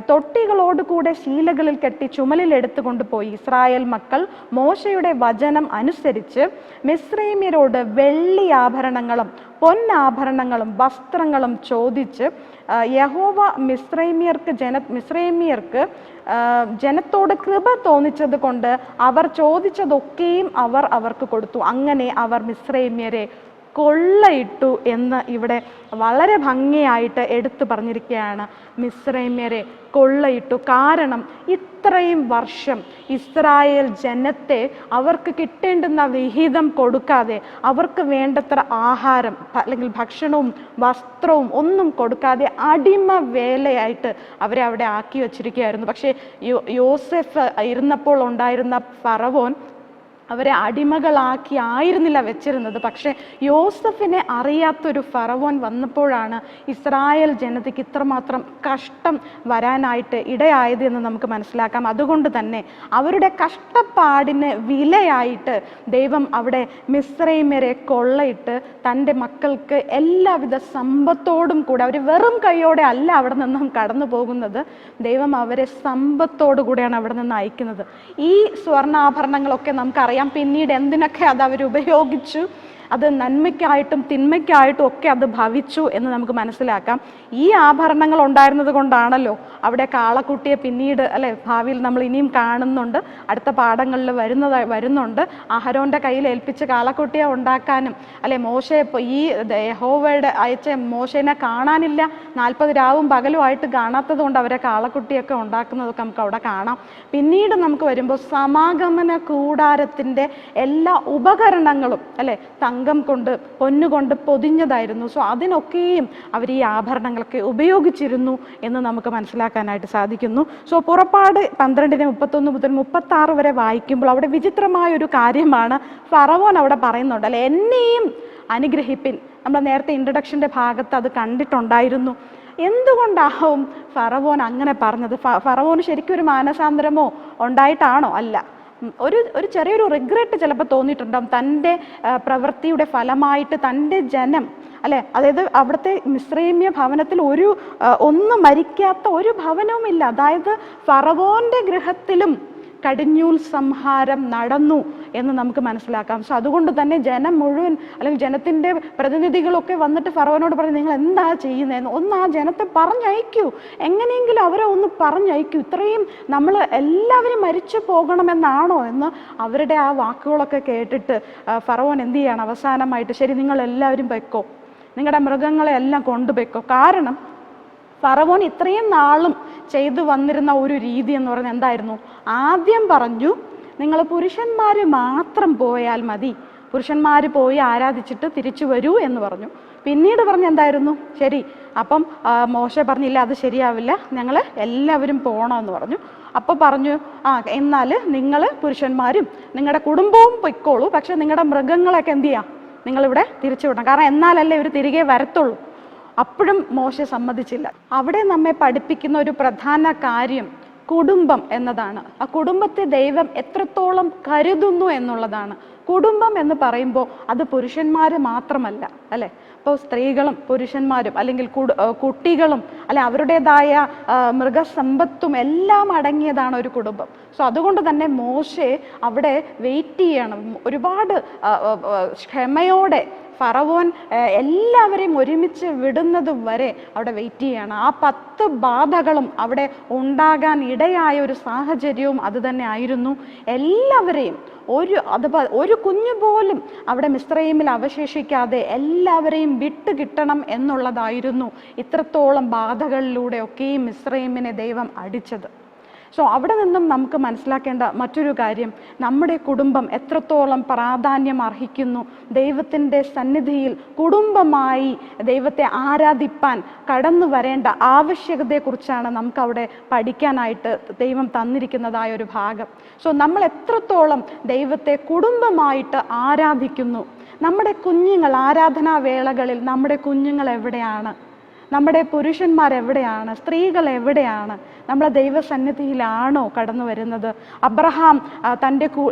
തൊട്ടികളോടുകൂടെ ശീലകളിൽ കെട്ടി ചുമലിൽ എടുത്തുകൊണ്ട് പോയി. ഇസ്രായേൽ മക്കൾ മോശയുടെ വചനം അനുസരിച്ച് മിസ്രൈമ്യരോട് വെള്ളി ആഭരണങ്ങളും പൊന്നാഭരണങ്ങളും വസ്ത്രങ്ങളും ചോദിച്ച് യഹോവ മിസ്രൈമ്യർക്ക് ജനത്തോട് കൃപ തോന്നിച്ചത് കൊണ്ട് അവർ ചോദിച്ചതൊക്കെയും അവർക്ക് കൊടുത്തു. അങ്ങനെ അവർ മിസ്രൈമ്യരെ കൊള്ളയിട്ടു എന്ന് ഇവിടെ വളരെ ഭംഗിയായിട്ട് എടുത്തു പറഞ്ഞിരിക്കുകയാണ്. മിസ്രൈമ്യരെ കൊള്ളയിട്ടു. കാരണം ഇത്രയും വർഷം ഇസ്രായേൽ ജനത്തെ അവർക്ക് കിട്ടേണ്ടുന്ന വിഹിതം കൊടുക്കാതെ, അവർക്ക് വേണ്ടത്ര ആഹാരം അല്ലെങ്കിൽ ഭക്ഷണവും വസ്ത്രവും ഒന്നും കൊടുക്കാതെ അടിമ വേലയായിട്ട് അവരെ അവിടെ ആക്കി വച്ചിരിക്കുകയായിരുന്നു. പക്ഷേ യോസെഫ് ഇരുന്നപ്പോൾ ഉണ്ടായിരുന്ന ഫറവോൻ അവരെ അടിമകളാക്കി ആയിരുന്നില്ല വെച്ചിരുന്നത്. പക്ഷേ യോസഫിനെ അറിയാത്തൊരു ഫറവോൻ വന്നപ്പോഴാണ് ഇസ്രായേൽ ജനതയ്ക്ക് ഇത്രമാത്രം കഷ്ടം വരാനായിട്ട് ഇടയായത് എന്ന് നമുക്ക് മനസ്സിലാക്കാം. അതുകൊണ്ട് തന്നെ അവരുടെ കഷ്ടപ്പാടിന് വിലയായിട്ട് ദൈവം അവിടെ മിസ്രൈമ്യരെ കൊള്ളയിട്ട് തൻ്റെ മക്കൾക്ക് എല്ലാവിധ സമ്പത്തോടും കൂടെ, അവർ വെറും കൈയോടെ അല്ല അവിടെ നിന്നും കടന്നു പോകുന്നത്, ദൈവം അവരെ സമ്പത്തോടു കൂടെയാണ് അവിടെ നിന്ന് അയക്കുന്നത്. ഈ സ്വർണ്ണാഭരണങ്ങളൊക്കെ നമുക്കറിയാം പിന്നീട് എന്തിനൊക്കെ അത് അവർ ഉപയോഗിച്ചു, അത് നന്മയ്ക്കായിട്ടും തിന്മയ്ക്കായിട്ടും ഒക്കെ അത് ഭവിച്ചു എന്ന് നമുക്ക് മനസ്സിലാക്കാം. ഈ ആഭരണങ്ങൾ ഉണ്ടായിരുന്നത് കൊണ്ടാണല്ലോ അവിടെ കാളക്കുട്ടിയെ പിന്നീട് അല്ലെ ഭാവിയിൽ നമ്മൾ ഇനിയും കാണുന്നുണ്ട്, അടുത്ത പാഠങ്ങളിൽ വരുന്നുണ്ട്. അഹരോന്റെ കയ്യിൽ ഏൽപ്പിച്ച് കാളക്കുട്ടിയെ ഉണ്ടാക്കാനും അല്ലെ മോശെ ഈ യഹോവയുടെ അയച്ച മോശേനെ കാണാനില്ല, 40 രാവും പകലുമായിട്ട് കാണാത്തത് കൊണ്ട് അവരെ കാളക്കുട്ടിയൊക്കെ ഉണ്ടാക്കുന്നതൊക്കെ നമുക്ക് അവിടെ കാണാം. പിന്നീട് നമുക്ക് വരുമ്പോൾ സമാഗമന കൂടാരത്തിൻ്റെ എല്ലാ ഉപകരണങ്ങളും അല്ലെ തങ്കം കൊണ്ട് പൊന്നുകൊണ്ട് പൊതിഞ്ഞതായിരുന്നു. സോ അതിനൊക്കെയും അവർ ഈ ആഭരണങ്ങളൊക്കെ ഉപയോഗിച്ചിരുന്നു എന്ന് നമുക്ക് മനസ്സിലാക്കാനായിട്ട് സാധിക്കുന്നു. സോ പുറപ്പാട് 12:31 മുതൽ 36 വരെ വായിക്കുമ്പോൾ അവിടെ വിചിത്രമായ ഒരു കാര്യമാണ് ഫറവോൻ അവിടെ പറയുന്നുണ്ട് അല്ലെ, എന്നെയും അനുഗ്രഹിപ്പിൻ. നമ്മൾ നേരത്തെ ഇൻട്രഡക്ഷൻ്റെ ഭാഗത്ത് അത് കണ്ടിട്ടുണ്ടായിരുന്നു. എന്തുകൊണ്ടാവും ഫറവോൻ അങ്ങനെ പറഞ്ഞത്? ഫറവോന് ശരിക്കും ഒരു മാനസാന്തരമോ ഉണ്ടായിട്ടാണോ? അല്ല, ഒരു ചെറിയൊരു റിഗ്രറ്റ് ചിലപ്പോൾ തോന്നിയിട്ടുണ്ടാവും. തൻ്റെ പ്രവൃത്തിയുടെ ഫലമായിട്ട് തൻ്റെ ജനം അല്ലെ, അതായത് അവിടുത്തെ മിസ്രൈമ്യ ഭവനത്തിൽ ഒന്നും മരിക്കാത്ത ഒരു ഭവനവുമില്ല. അതായത് ഫറവോന്റെ ഗൃഹത്തിലും കടിഞ്ഞൂൽ സംഹാരം നടന്നു എന്ന് നമുക്ക് മനസ്സിലാക്കാം. സോ അതുകൊണ്ട് തന്നെ ജനം മുഴുവൻ അല്ലെങ്കിൽ ജനത്തിൻ്റെ പ്രതിനിധികളൊക്കെ വന്നിട്ട് ഫറവോനോട് പറഞ്ഞു, നിങ്ങൾ എന്താ ചെയ്യുന്നതെന്ന് ഒന്ന് ആ ജനത്തെ പറഞ്ഞയക്കൂ, എങ്ങനെയെങ്കിലും അവരെ ഒന്ന് പറഞ്ഞയക്കൂ, ഇത്രയും നമ്മൾ എല്ലാവരും മരിച്ചു പോകണമെന്നാണോ എന്ന്. അവരുടെ ആ വാക്കുകളൊക്കെ കേട്ടിട്ട് ഫറവോൻ എന്ത് ചെയ്യാണ് അവസാനമായിട്ട്, ശരി നിങ്ങൾ എല്ലാവരും പൊയ്ക്കോ, നിങ്ങളുടെ മൃഗങ്ങളെ എല്ലാം കൊണ്ടുപോയിക്കോ. കാരണം ഫറവോൻ ഇത്രയും നാളും ചെയ്തു വന്നിരുന്ന ഒരു രീതി എന്ന് പറയുന്നത് എന്തായിരുന്നു? ആദ്യം പറഞ്ഞു നിങ്ങൾ പുരുഷന്മാർ മാത്രം പോയാൽ മതി, പുരുഷന്മാർ പോയി ആരാധിച്ചിട്ട് തിരിച്ചു വരൂ എന്ന് പറഞ്ഞു. പിന്നീട് പറഞ്ഞ് എന്തായിരുന്നു? ശരി, അപ്പം മോശ പറഞ്ഞില്ല അത് ശരിയാവില്ല, ഞങ്ങൾ എല്ലാവരും പോകണമെന്ന് പറഞ്ഞു. അപ്പോൾ പറഞ്ഞു എന്നാൽ നിങ്ങൾ പുരുഷന്മാരും നിങ്ങളുടെ കുടുംബവും പൊയ്ക്കോളൂ, പക്ഷെ നിങ്ങളുടെ മൃഗങ്ങളൊക്കെ എന്ത് ചെയ്യാം, നിങ്ങളിവിടെ തിരിച്ചു വിടണം, കാരണം എന്നാലല്ലേ ഇവർ തിരികെ വരത്തുള്ളൂ. അപ്പോഴും മോശ സമ്മതിച്ചില്ല. അവിടെ നമ്മെ പഠിപ്പിക്കുന്ന ഒരു പ്രധാന കാര്യം കുടുംബം എന്നതാണ്. ആ കുടുംബത്തെ ദൈവം എത്രത്തോളം കരുതുന്നു എന്നുള്ളതാണ്. കുടുംബം എന്ന് പറയുമ്പോൾ അത് പുരുഷന്മാർ മാത്രമല്ല അല്ലെ, ഇപ്പോൾ സ്ത്രീകളും പുരുഷന്മാരും അല്ലെങ്കിൽ കുട്ടികളും അല്ലെ അവരുടേതായ മൃഗസമ്പത്തും എല്ലാം അടങ്ങിയതാണ് ഒരു കുടുംബം. സോ അതുകൊണ്ട് തന്നെ മോശെ അവിടെ വെയിറ്റ് ചെയ്യണം, ഒരുപാട് ക്ഷമയോടെ ഫറവോൻ എല്ലാവരെയും ഒരുമിച്ച് വിടുന്നത് വരെ അവിടെ വെയിറ്റ് ചെയ്യാണ്. ആ 10 ബാധകളും അവിടെ ഉണ്ടാകാൻ ഇടയായ ഒരു സാഹചര്യവും അത് തന്നെ ആയിരുന്നു. എല്ലാവരെയും ഒരു കുഞ്ഞു പോലും അവിടെ മിസ്രയീമിൽ അവശേഷിക്കാതെ എല്ലാവരെയും വിട്ടു കിട്ടണം എന്നുള്ളതായിരുന്നു ഇത്രത്തോളം ബാധകളിലൂടെയൊക്കെയും മിസ്രയീമിനെ ദൈവം അടിച്ചത്. സോ അവിടെ നിന്നും നമുക്ക് മനസ്സിലാക്കേണ്ട മറ്റൊരു കാര്യം, നമ്മുടെ കുടുംബം എത്രത്തോളം പ്രാധാന്യം അർഹിക്കുന്നു. ദൈവത്തിൻ്റെ സന്നിധിയിൽ കുടുംബമായി ദൈവത്തെ ആരാധിപ്പാൻ കടന്നു വരേണ്ട ആവശ്യകതയെക്കുറിച്ചാണ് നമുക്കവിടെ പഠിക്കാനായിട്ട് ദൈവം തന്നിരിക്കുന്നതായ ഒരു ഭാഗം. സോ നമ്മൾ എത്രത്തോളം ദൈവത്തെ കുടുംബമായിട്ട് ആരാധിക്കുന്നു. നമ്മുടെ കുഞ്ഞുങ്ങൾ ആരാധനാ വേളകളിൽ നമ്മുടെ കുഞ്ഞുങ്ങൾ എവിടെയാണ്? നമ്മുടെ പുരുഷന്മാരെവിടെയാണ്? സ്ത്രീകൾ എവിടെയാണ്? നമ്മളെ ദൈവസന്നിധിയിലാണോ കടന്നു വരുന്നത്? അബ്രഹാം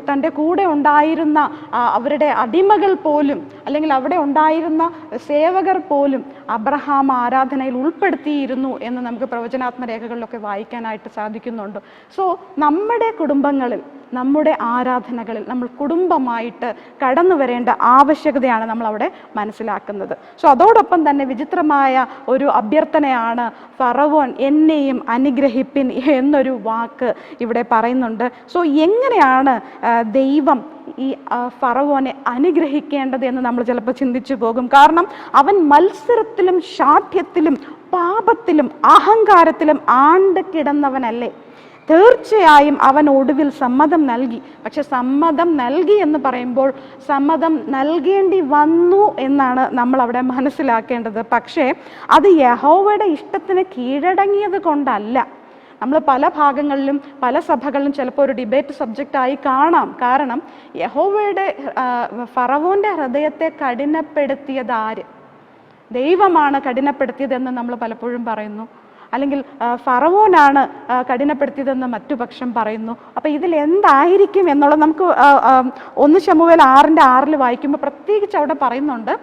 തൻ്റെ കൂടെ ഉണ്ടായിരുന്ന അവരുടെ അടിമകൾ പോലും അല്ലെങ്കിൽ അവിടെ ഉണ്ടായിരുന്ന സേവകർ പോലും അബ്രഹാം ആരാധനയിൽ ഉൾപ്പെടുത്തിയിരുന്നു എന്ന് നമുക്ക് പ്രവചനാത്മ രേഖകളിലൊക്കെ വായിക്കാനായിട്ട് സാധിക്കുന്നുണ്ട്. സോ നമ്മുടെ കുടുംബങ്ങളിൽ, നമ്മുടെ ആരാധനകളിൽ നമ്മൾ കുടുംബമായിട്ട് കടന്നു വരേണ്ട ആവശ്യകതയാണ് നമ്മൾ അവിടെ മനസ്സിലാക്കുന്നത്. സോ അതോടൊപ്പം തന്നെ വിചിത്രമായ ഒരു അഭ്യർത്ഥനയാണ് ഫറവോൻ എന്നെയും അനുഗ്രഹിപ്പിൻ എന്നൊരു വാക്ക് ഇവിടെ പറയുന്നുണ്ട്. സോ എങ്ങനെയാണ് ദൈവം ഈ ഫറവോനെ അനുഗ്രഹിക്കേണ്ടത് എന്ന് നമ്മൾ ചിലപ്പോൾ ചിന്തിച്ചു പോകും. കാരണം അവൻ മത്സരത്തിലും ശാഠ്യത്തിലും പാപത്തിലും അഹങ്കാരത്തിലും ആണ്ട് കിടന്നവനല്ലേ. തീർച്ചയായും അവൻ ഒടുവിൽ സമ്മതം നൽകി. പക്ഷെ സമ്മതം നൽകി എന്ന് പറയുമ്പോൾ സമ്മതം നൽകേണ്ടി വന്നു എന്നാണ് നമ്മൾ അവിടെ മനസ്സിലാക്കേണ്ടത്. പക്ഷേ അത് യഹോവയുടെ ഇഷ്ടത്തിന് കീഴടങ്ങിയത് കൊണ്ടല്ല. നമ്മൾ പല ഭാഗങ്ങളിലും പല സഭകളിലും ചിലപ്പോൾ ഒരു ഡിബേറ്റ് സബ്ജക്റ്റായി കാണാം. കാരണം യഹോവയുടെ ഫറവോൻ്റെ ഹൃദയത്തെ കഠിനപ്പെടുത്തിയത് ആര്? ദൈവമാണ് കഠിനപ്പെടുത്തിയതെന്ന് നമ്മൾ പലപ്പോഴും പറയുന്നു, അല്ലെങ്കിൽ ഫറവോനാണ് കഠിനപ്പെടുത്തിയതെന്ന് മറ്റു പക്ഷം പറയുന്നു. അപ്പം ഇതിൽ എന്തായിരിക്കും എന്നുള്ളത് നമുക്ക് 1 ശമൂവേൽ 6:6 വായിക്കുമ്പോൾ പ്രത്യേകിച്ച് അവിടെ പറയുന്നുണ്ട്,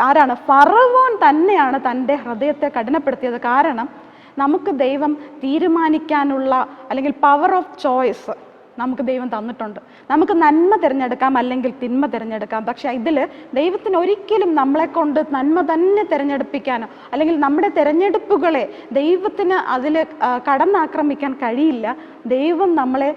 ആരാണ്? ഫറവോൻ തന്നെയാണ് തൻ്റെ ഹൃദയത്തെ കഠിനപ്പെടുത്തിയത്. കാരണം നമുക്ക് ദൈവം തീരുമാനിക്കാനുള്ള അല്ലെങ്കിൽ പവർ ഓഫ് ചോയ്സ് നമുക്ക് ദൈവം തന്നിട്ടുണ്ട്. നമുക്ക് നന്മ തിരഞ്ഞെടുക്കാം, അല്ലെങ്കിൽ തിന്മ തിരഞ്ഞെടുക്കാം. പക്ഷെ ഇതിൽ ദൈവത്തിന് ഒരിക്കലും നമ്മളെ കൊണ്ട് നന്മ തന്നെ തിരഞ്ഞെടുപ്പിക്കാനോ അല്ലെങ്കിൽ നമ്മുടെ തിരഞ്ഞെടുപ്പുകളെ ദൈവത്തിന് അതിൽ കടന്നാക്രമിക്കാൻ കഴിയില്ല. ദൈവം നമ്മളെ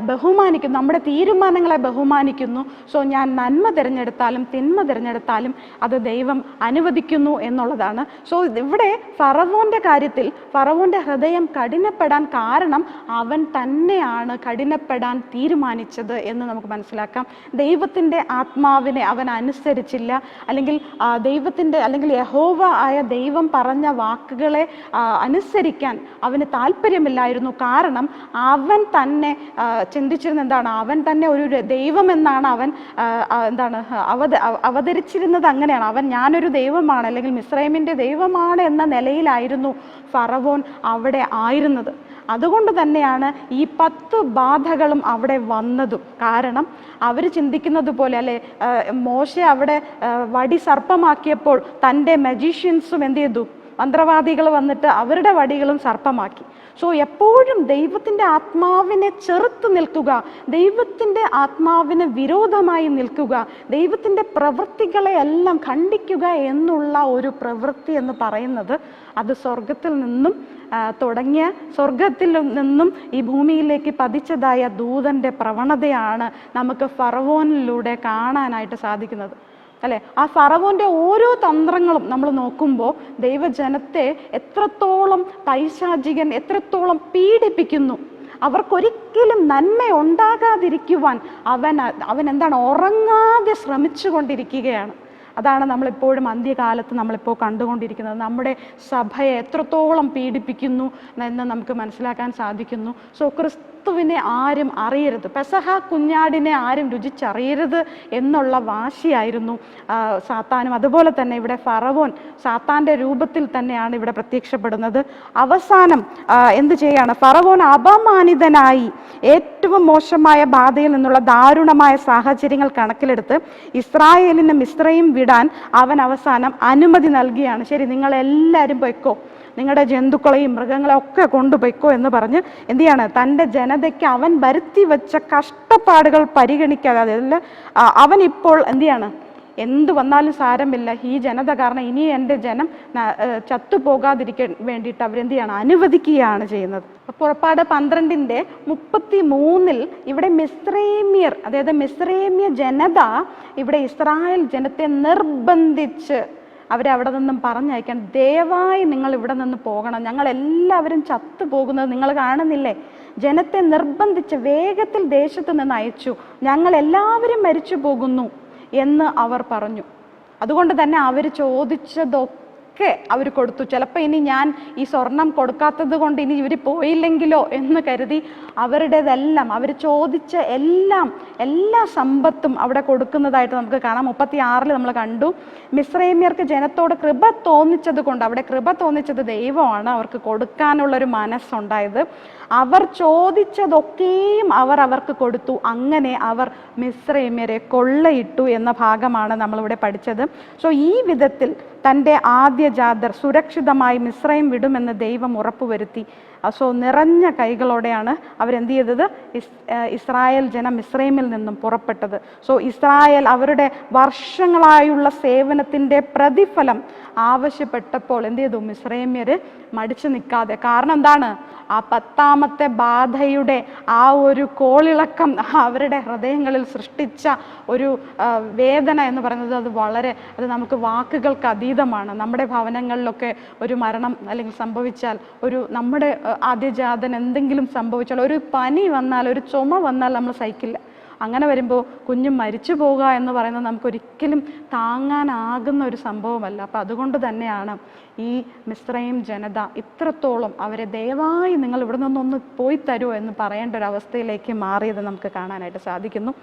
ബഹുമാനിക്കുന്നു, നമ്മുടെ തീരുമാനങ്ങളെ ബഹുമാനിക്കുന്നു. സോ ഞാൻ നന്മ തിരഞ്ഞെടുത്താലും തിന്മ തിരഞ്ഞെടുത്താലും അത് ദൈവം അനുവദിക്കുന്നു എന്നുള്ളതാണ്. സോ ഇവിടെ ഫറവോൻ്റെ കാര്യത്തിൽ ഫറവോൻ്റെ ഹൃദയം കഠിനപ്പെടാൻ കാരണം അവൻ തന്നെയാണ് കഠിനപ്പെടാൻ തീരുമാനിച്ചത് എന്ന് നമുക്ക് മനസ്സിലാക്കാം. ദൈവത്തിൻ്റെ ആത്മാവിനെ അവൻ അനുസരിച്ചില്ല, അല്ലെങ്കിൽ ദൈവത്തിൻ്റെ അല്ലെങ്കിൽ യഹോവ ആയ ദൈവം പറഞ്ഞ വാക്കുകളെ അനുസരിക്കാൻ അവന് താല്പര്യമില്ലായിരുന്നു. കാരണം അവൻ തന്നെ ചിന്തിച്ചിരുന്ന എന്താണ്? അവൻ തന്നെ ഒരു ദൈവമെന്നാണ് അവൻ അവതരിച്ചിരുന്നത്. അങ്ങനെയാണ് ഞാനൊരു ദൈവമാണ്, അല്ലെങ്കിൽ മിസ്രൈമിൻ്റെ ദൈവമാണ് എന്ന നിലയിലായിരുന്നു ഫറവോൻ അവിടെ ആയിരുന്നത്. അതുകൊണ്ട് തന്നെയാണ് ഈ 10 ബാധകളും അവിടെ വന്നതും. കാരണം അവർ ചിന്തിക്കുന്നത് പോലെ അല്ലെ, മോശെ അവിടെ വടി സർപ്പമാക്കിയപ്പോൾ തൻ്റെ മജീഷ്യൻസും എന്ത് ചെയ്തു? മന്ത്രവാദികൾ വന്നിട്ട് അവരുടെ വടികളും സർപ്പമാക്കി. സോ എപ്പോഴും ദൈവത്തിൻ്റെ ആത്മാവിനെ ചെറുത്ത് നിൽക്കുക, ദൈവത്തിൻ്റെ ആത്മാവിന് വിരോധമായി നിൽക്കുക, ദൈവത്തിൻ്റെ പ്രവൃത്തികളെ എല്ലാം ഖണ്ഡിക്കുക എന്നുള്ള ഒരു പ്രവൃത്തി എന്ന് പറയുന്നത് അത് സ്വർഗത്തിൽ നിന്നും തുടങ്ങിയ, സ്വർഗത്തിൽ നിന്നും ഈ ഭൂമിയിലേക്ക് പതിച്ചതായ ദൂതൻ്റെ പ്രവണതയാണ് നമുക്ക് ഫറവോനിലൂടെ കാണാനായിട്ട് സാധിക്കുന്നത്, അല്ലെ? ആ ഫറവോൻ്റെ ഓരോ തന്ത്രങ്ങളും നമ്മൾ നോക്കുമ്പോൾ ദൈവജനത്തെ എത്രത്തോളം പൈശാചികൻ എത്രത്തോളം പീഡിപ്പിക്കുന്നു. അവർക്കൊരിക്കലും നന്മ ഉണ്ടാകാതിരിക്കുവാൻ അവൻ എന്താണ്? ഉറങ്ങാതെ ശ്രമിച്ചു കൊണ്ടിരിക്കുകയാണ്. അതാണ് നമ്മളിപ്പോഴും അന്ത്യകാലത്ത് നമ്മളിപ്പോൾ കണ്ടുകൊണ്ടിരിക്കുന്നത്. നമ്മുടെ സഭയെ എത്രത്തോളം പീഡിപ്പിക്കുന്നു എന്ന് നമുക്ക് മനസ്സിലാക്കാൻ സാധിക്കുന്നു. സോ ക്രിസ്തുവിനെ ആരും അറിയരുത്, പെസഹ കുഞ്ഞാടിനെ ആരും രുചിച്ചറിയരുത് എന്നുള്ള വാശിയായിരുന്നു സാത്താനും. അതുപോലെ തന്നെ ഇവിടെ ഫറവോൻ സാത്താൻ്റെ രൂപത്തിൽ തന്നെയാണ് ഇവിടെ പ്രത്യക്ഷപ്പെടുന്നത്. അവസാനം എന്ത് ചെയ്യാണ്? ഫറവോൻ അപമാനിതനായി ഏറ്റവും മോശമായ ബാധയിൽ നിന്നുള്ള ദാരുണമായ സാഹചര്യങ്ങൾ കണക്കിലെടുത്ത് ഇസ്രായേലിന് മിസ്രയീം വിടാൻ അവൻ അവസാനം അനുമതി നൽകിയാണ്. ശരി, നിങ്ങളെല്ലാവരും പൊയ്ക്കോ, നിങ്ങളുടെ ജന്തുക്കളെയും മൃഗങ്ങളെ ഒക്കെ കൊണ്ടുപോയിക്കോ എന്ന് പറഞ്ഞ് എന്ത് ചെയ്യാണ്? തൻ്റെ ജനതയ്ക്ക് അവൻ വരുത്തി വെച്ച കഷ്ടപ്പാടുകൾ പരിഗണിക്കാതെ അവൻ ഇപ്പോൾ എന്ത് ചെയ്യാണ്? എന്ത് വന്നാലും സാരമില്ല, ഈ ജനത കാരണം ഇനി എൻ്റെ ജനം ചത്തുപോകാതിരിക്കാൻ വേണ്ടിയിട്ട് അവരെന്ത് ചെയ്യാണ്? അനുവദിക്കുകയാണ് ചെയ്യുന്നത്. പുറപ്പാട് 12:33 ഇവിടെ മിസ്രൈമ്യർ, അതായത് മിസ്രൈമ്യ ജനത ഇവിടെ ഇസ്രായേൽ ജനത്തെ നിർബന്ധിച്ച് അവരെ അവിടെ നിന്നും പറഞ്ഞയക്കാൻ, ദയവായി നിങ്ങൾ ഇവിടെ നിന്ന് പോകണം, ഞങ്ങൾ എല്ലാവരും ചത്തുപോകുന്നത് നിങ്ങൾ കാണുന്നില്ലേ? ജനത്തെ നിർബന്ധിച്ച് വേഗത്തിൽ ദേശത്ത് നിന്ന് അയച്ചു, ഞങ്ങൾ എല്ലാവരും മരിച്ചു പോകുന്നു എന്ന് അവർ പറഞ്ഞു. അതുകൊണ്ട് തന്നെ അവർ ചോദിച്ചതൊക്കെ അവർ കൊടുത്തു. ചിലപ്പോൾ ഇനി ഞാൻ ഈ സ്വർണം കൊടുക്കാത്തത് കൊണ്ട് ഇനി ഇവർ പോയില്ലെങ്കിലോ എന്ന് കരുതി അവരുടേതെല്ലാം, അവർ ചോദിച്ച എല്ലാ സമ്പത്തും അവിടെ കൊടുക്കുന്നതായിട്ട് നമുക്ക് കാണാം. 36 നമ്മൾ കണ്ടു. മിസ്രൈമ്യർക്ക് ജനത്തോട് കൃപ തോന്നിച്ചത് കൊണ്ട്, അവിടെ കൃപ തോന്നിച്ചത് ദൈവമാണ്, അവർക്ക് കൊടുക്കാനുള്ളൊരു മനസ്സുണ്ടായത്. അവർ ചോദിച്ചതൊക്കെയും അവർക്ക് കൊടുത്തു. അങ്ങനെ അവർ മിസ്രൈമ്യരെ കൊള്ളയിട്ടു എന്ന ഭാഗമാണ് നമ്മളിവിടെ പഠിച്ചത്. സോ ഈ വിധത്തിൽ തൻ്റെ ആദ്യജാതർ സുരക്ഷിതമായി മിസ്രൈം വിടുമെന്ന് ദൈവം ഉറപ്പുവരുത്തി. സോ നിറഞ്ഞ കൈകളോടെയാണ് അവരെന്ത് ചെയ്തത്? ഇസ്രായേൽ ജനം മിസ്രൈമിൽ നിന്നും പുറപ്പെട്ടത്. സോ ഇസ്രായേൽ അവരുടെ വർഷങ്ങളായുള്ള സേവനത്തിൻ്റെ പ്രതിഫലം ആവശ്യപ്പെട്ടപ്പോൾ എന്ത് ചെയ്തു? മിസ്രൈമ്യർ മടിച്ചു നിൽക്കാതെ. കാരണം എന്താണ്? ആ 10ാമത്തെ ബാധയുടെ ആ ഒരു കോളിളക്കം അവരുടെ ഹൃദയങ്ങളിൽ സൃഷ്ടിച്ച ഒരു വേദന എന്ന് പറയുന്നത് അത് നമുക്ക് വാക്കുകൾക്ക് അതീതമാണ്. നമ്മുടെ ഭവനങ്ങളിലൊക്കെ ഒരു മരണം അല്ലെങ്കിൽ സംഭവിച്ചാൽ, നമ്മുടെ ആദ്യജാതൻ എന്തെങ്കിലും സംഭവിച്ചാൽ, ഒരു പനി വന്നാൽ, ഒരു ചുമ വന്നാൽ നമ്മൾ സഹിക്കില്ല. അങ്ങനെ വരുമ്പോൾ കുഞ്ഞ് മരിച്ചു പോകുക എന്ന് പറയുന്നത് നമുക്കൊരിക്കലും താങ്ങാനാകുന്ന ഒരു സംഭവമല്ല. അപ്പം അതുകൊണ്ട് തന്നെയാണ് ഈ മിസ്രയീം ജനത ഇത്രത്തോളം അവരെ ദയവായി നിങ്ങൾ ഇവിടെ നിന്നൊന്ന് പോയി തരുമോ എന്ന് പറയേണ്ട ഒരു അവസ്ഥയിലേക്ക് മാറിയത് നമുക്ക് കാണാനായിട്ട് സാധിക്കുന്നു.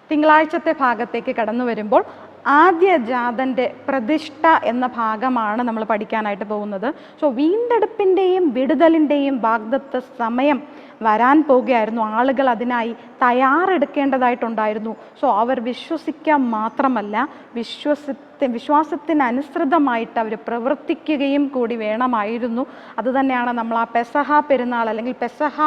തിങ്കളാഴ്ചത്തെ ഭാഗത്തേക്ക് കടന്നു വരുമ്പോൾ ആദ്യജാതൻ്റെ പ്രതിഷ്ഠ എന്ന ഭാഗമാണ് നമ്മൾ പഠിക്കാനായിട്ട് പോകുന്നത്. സോ വീണ്ടെടുപ്പിൻ്റെയും വിടുതലിൻ്റെയും വാഗ്ദത്ത സമയം വരാൻ പോകുകയായിരുന്നു. ആളുകൾ അതിനായി തയ്യാറെടുക്കേണ്ടതായിട്ടുണ്ടായിരുന്നു. സോ അവർ വിശ്വസിക്കാൻ മാത്രമല്ല, വിശ്വാസത്തിനനുസൃതമായിട്ട് അവർ പ്രവർത്തിക്കുകയും കൂടി വേണമായിരുന്നു. അതുതന്നെയാണ് നമ്മൾ ആ പെസഹ പെരുന്നാൾ അല്ലെങ്കിൽ പെസഹ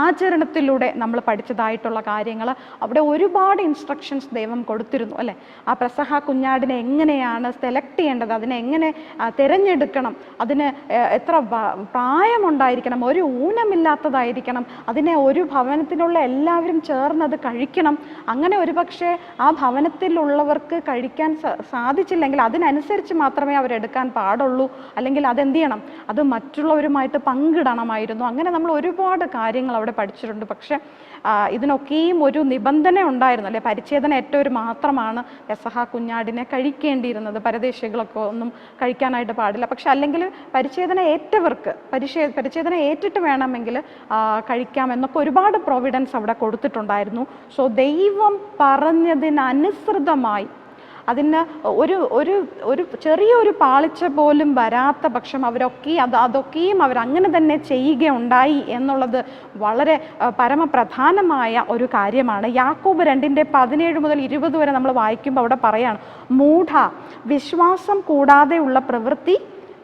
ആചരണത്തിലൂടെ നമ്മൾ പഠിച്ചതായിട്ടുള്ള കാര്യങ്ങൾ. അവിടെ ഒരുപാട് ഇൻസ്ട്രക്ഷൻസ് ദൈവം കൊടുത്തിരുന്നു അല്ലേ. ആ പെസഹ കുഞ്ഞാടിനെ എങ്ങനെയാണ് സെലക്ട് ചെയ്യേണ്ടത്, അതിനെ എങ്ങനെ തിരഞ്ഞെടുക്കണം, അതിന് എത്ര പ്രായമുണ്ടായിരിക്കണം, ഒരു ഊനമില്ലാത്തതായിരിക്കണം, അതിനെ ഒരു ഭവനത്തിലുള്ള എല്ലാവരും ചേർന്നത് കഴിക്കണം. അങ്ങനെ ഒരുപക്ഷെ ആ ഭവനത്തിലുള്ളവർക്ക് കഴിക്കാൻ സാധിച്ചില്ലെങ്കിൽ അതിനനുസരിച്ച് മാത്രമേ അവരെടുക്കാൻ പാടുള്ളൂ, അല്ലെങ്കിൽ അതെന്ത് ചെയ്യണം, അത് മറ്റുള്ളവരുമായിട്ട് പങ്കിടണമായിരുന്നു. അങ്ങനെ നമ്മൾ ഒരുപാട് കാര്യങ്ങൾ അവിടെ പഠിച്ചിട്ടുണ്ട്. പക്ഷെ ഇതിനൊക്കെയും ഒരു നിബന്ധന ഉണ്ടായിരുന്നു അല്ലെ. പരിച്ഛേദന ഏറ്റവർ മാത്രമാണ് പെസഹ കുഞ്ഞാടിനെ കഴിക്കേണ്ടിയിരുന്നത്. പരദേശികളൊക്കെ ഒന്നും കഴിക്കാനായിട്ട് പാടില്ല. പക്ഷെ അല്ലെങ്കിൽ പരിച്ഛേദന ഏറ്റവർക്ക് പരിച്ഛേദന ഏറ്റിട്ട് വേണമെങ്കിൽ കഴിക്കാമെന്നൊക്കെ ഒരുപാട് പ്രൊവിഡൻസ് അവിടെ കൊടുത്തിട്ടുണ്ടായിരുന്നു. സോ ദൈവം പറഞ്ഞതിനനുസൃതമായി അതിന് ഒരു ചെറിയൊരു പാളിച്ച പോലും വരാത്ത പക്ഷം അതൊക്കെയും അവരങ്ങനെ തന്നെ ചെയ്യുകയുണ്ടായി എന്നുള്ളത് വളരെ പരമപ്രധാനമായ ഒരു കാര്യമാണ്. യാക്കോബ് 2:17 മുതൽ 20 വരെ നമ്മൾ വായിക്കുമ്പോൾ അവിടെ പറയാണ്, മൂഢ, വിശ്വാസം കൂടാതെയുള്ള പ്രവൃത്തി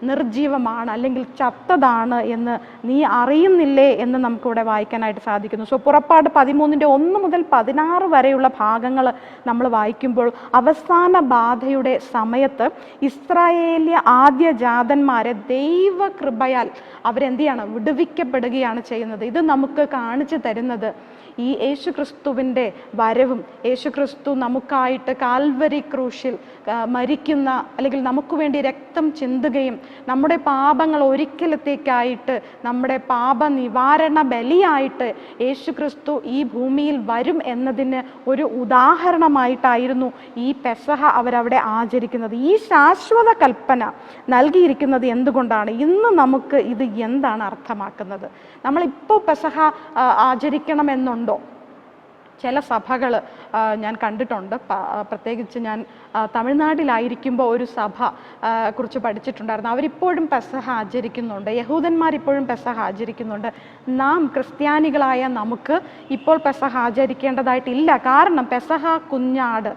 നിർജീവമാണ് അല്ലെങ്കിൽ ചത്തതാണ് എന്ന് നീ അറിയുന്നില്ലേ എന്ന് നമുക്കിവിടെ വായിക്കാനായിട്ട് സാധിക്കുന്നു. സോ പുറപ്പാട് 13:1 മുതൽ 16 വരെയുള്ള ഭാഗങ്ങൾ നമ്മൾ വായിക്കുമ്പോൾ അവസാന ബാധയുടെ സമയത്ത് ഇസ്രായേലിയ ആദ്യജാതന്മാരെ ദൈവകൃപയാൽ അവരെന്ത് ചെയ്യാണ്, വിടുവിക്കപ്പെടുകയാണ് ചെയ്യുന്നത്. ഇത് നമുക്ക് കാണിച്ചു തരുന്നത് ഈ യേശുക്രിസ്തുവിൻ്റെ വരവും യേശുക്രിസ്തു നമുക്കായിട്ട് കാൽവരി ക്രൂശിൽ മരിക്കുന്ന അല്ലെങ്കിൽ നമുക്ക് വേണ്ടി രക്തം ചിന്തുകയും നമ്മുടെ പാപങ്ങൾ ഒരിക്കലത്തേക്കായിട്ട് നമ്മുടെ പാപ നിവാരണ ബലിയായിട്ട് യേശുക്രിസ്തു ഈ ഭൂമിയിൽ വരും എന്നതിന് ഒരു ഉദാഹരണമായിട്ടായിരുന്നു ഈ പെസഹ അവരവിടെ ആചരിക്കുന്നത്. ഈ ശാശ്വത കൽപ്പന നൽകിയിരിക്കുന്നത് എന്തുകൊണ്ടാണ്? ഇന്ന് നമുക്ക് ഇത് എന്താണ് അർത്ഥമാക്കുന്നത്? നമ്മളിപ്പോൾ പെസഹ ആചരിക്കണമെന്നുണ്ടോ? ചില സഭകൾ ഞാൻ കണ്ടിട്ടുണ്ട്. പ്രത്യേകിച്ച് ഞാൻ തമിഴ്നാട്ടിലായിരിക്കുമ്പോൾ ഒരു സഭ കുറിച്ച് പഠിച്ചിട്ടുണ്ടായിരുന്നു. അവരിപ്പോഴും പെസഹ ആചരിക്കുന്നുണ്ട്. യഹൂദന്മാരിപ്പോഴും പെസഹ ആചരിക്കുന്നുണ്ട്. നാം ക്രിസ്ത്യാനികളായ നമുക്ക് ഇപ്പോൾ പെസഹ ആചരിക്കേണ്ടതായിട്ടില്ല. കാരണം പെസഹ കുഞ്ഞാട്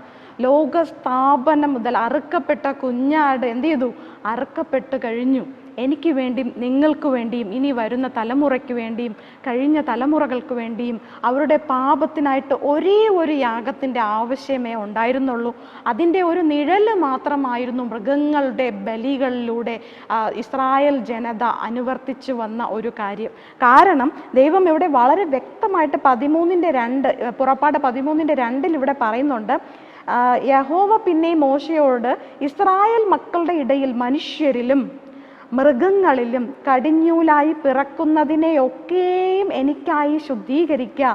ലോകസ്ഥാപനം മുതൽ അറുക്കപ്പെട്ട കുഞ്ഞാട് എന്ത് ചെയ്തു? അറുക്കപ്പെട്ട് കഴിഞ്ഞു. എനിക്ക് വേണ്ടിയും നിങ്ങൾക്ക് വേണ്ടിയും ഇനി വരുന്ന തലമുറയ്ക്ക് വേണ്ടിയും കഴിഞ്ഞ തലമുറകൾക്ക് വേണ്ടിയും അവരുടെ പാപത്തിനായിട്ട് ഒരേ ഒരു യാഗത്തിൻ്റെ ആവശ്യമേ ഉണ്ടായിരുന്നുള്ളൂ. അതിൻ്റെ ഒരു നിഴൽ മാത്രമായിരുന്നു മൃഗങ്ങളുടെ ബലികളിലൂടെ ഇസ്രായേൽ ജനത അനുവർത്തിച്ചു വന്ന ഒരു കാര്യം. കാരണം ദൈവം ഇവിടെ വളരെ വ്യക്തമായിട്ട് 13:2 പുറപ്പാട് 13:2 ഇവിടെ പറയുന്നുണ്ട്, യഹോവ പിന്നെ മോശയോട് ഇസ്രായേൽ മക്കളുടെ ഇടയിൽ മനുഷ്യരിലും മൃഗങ്ങളിലും കടിഞ്ഞൂലായി പിറക്കുന്നതിനെയൊക്കെയും എനിക്കായി ശുദ്ധീകരിക്കുക,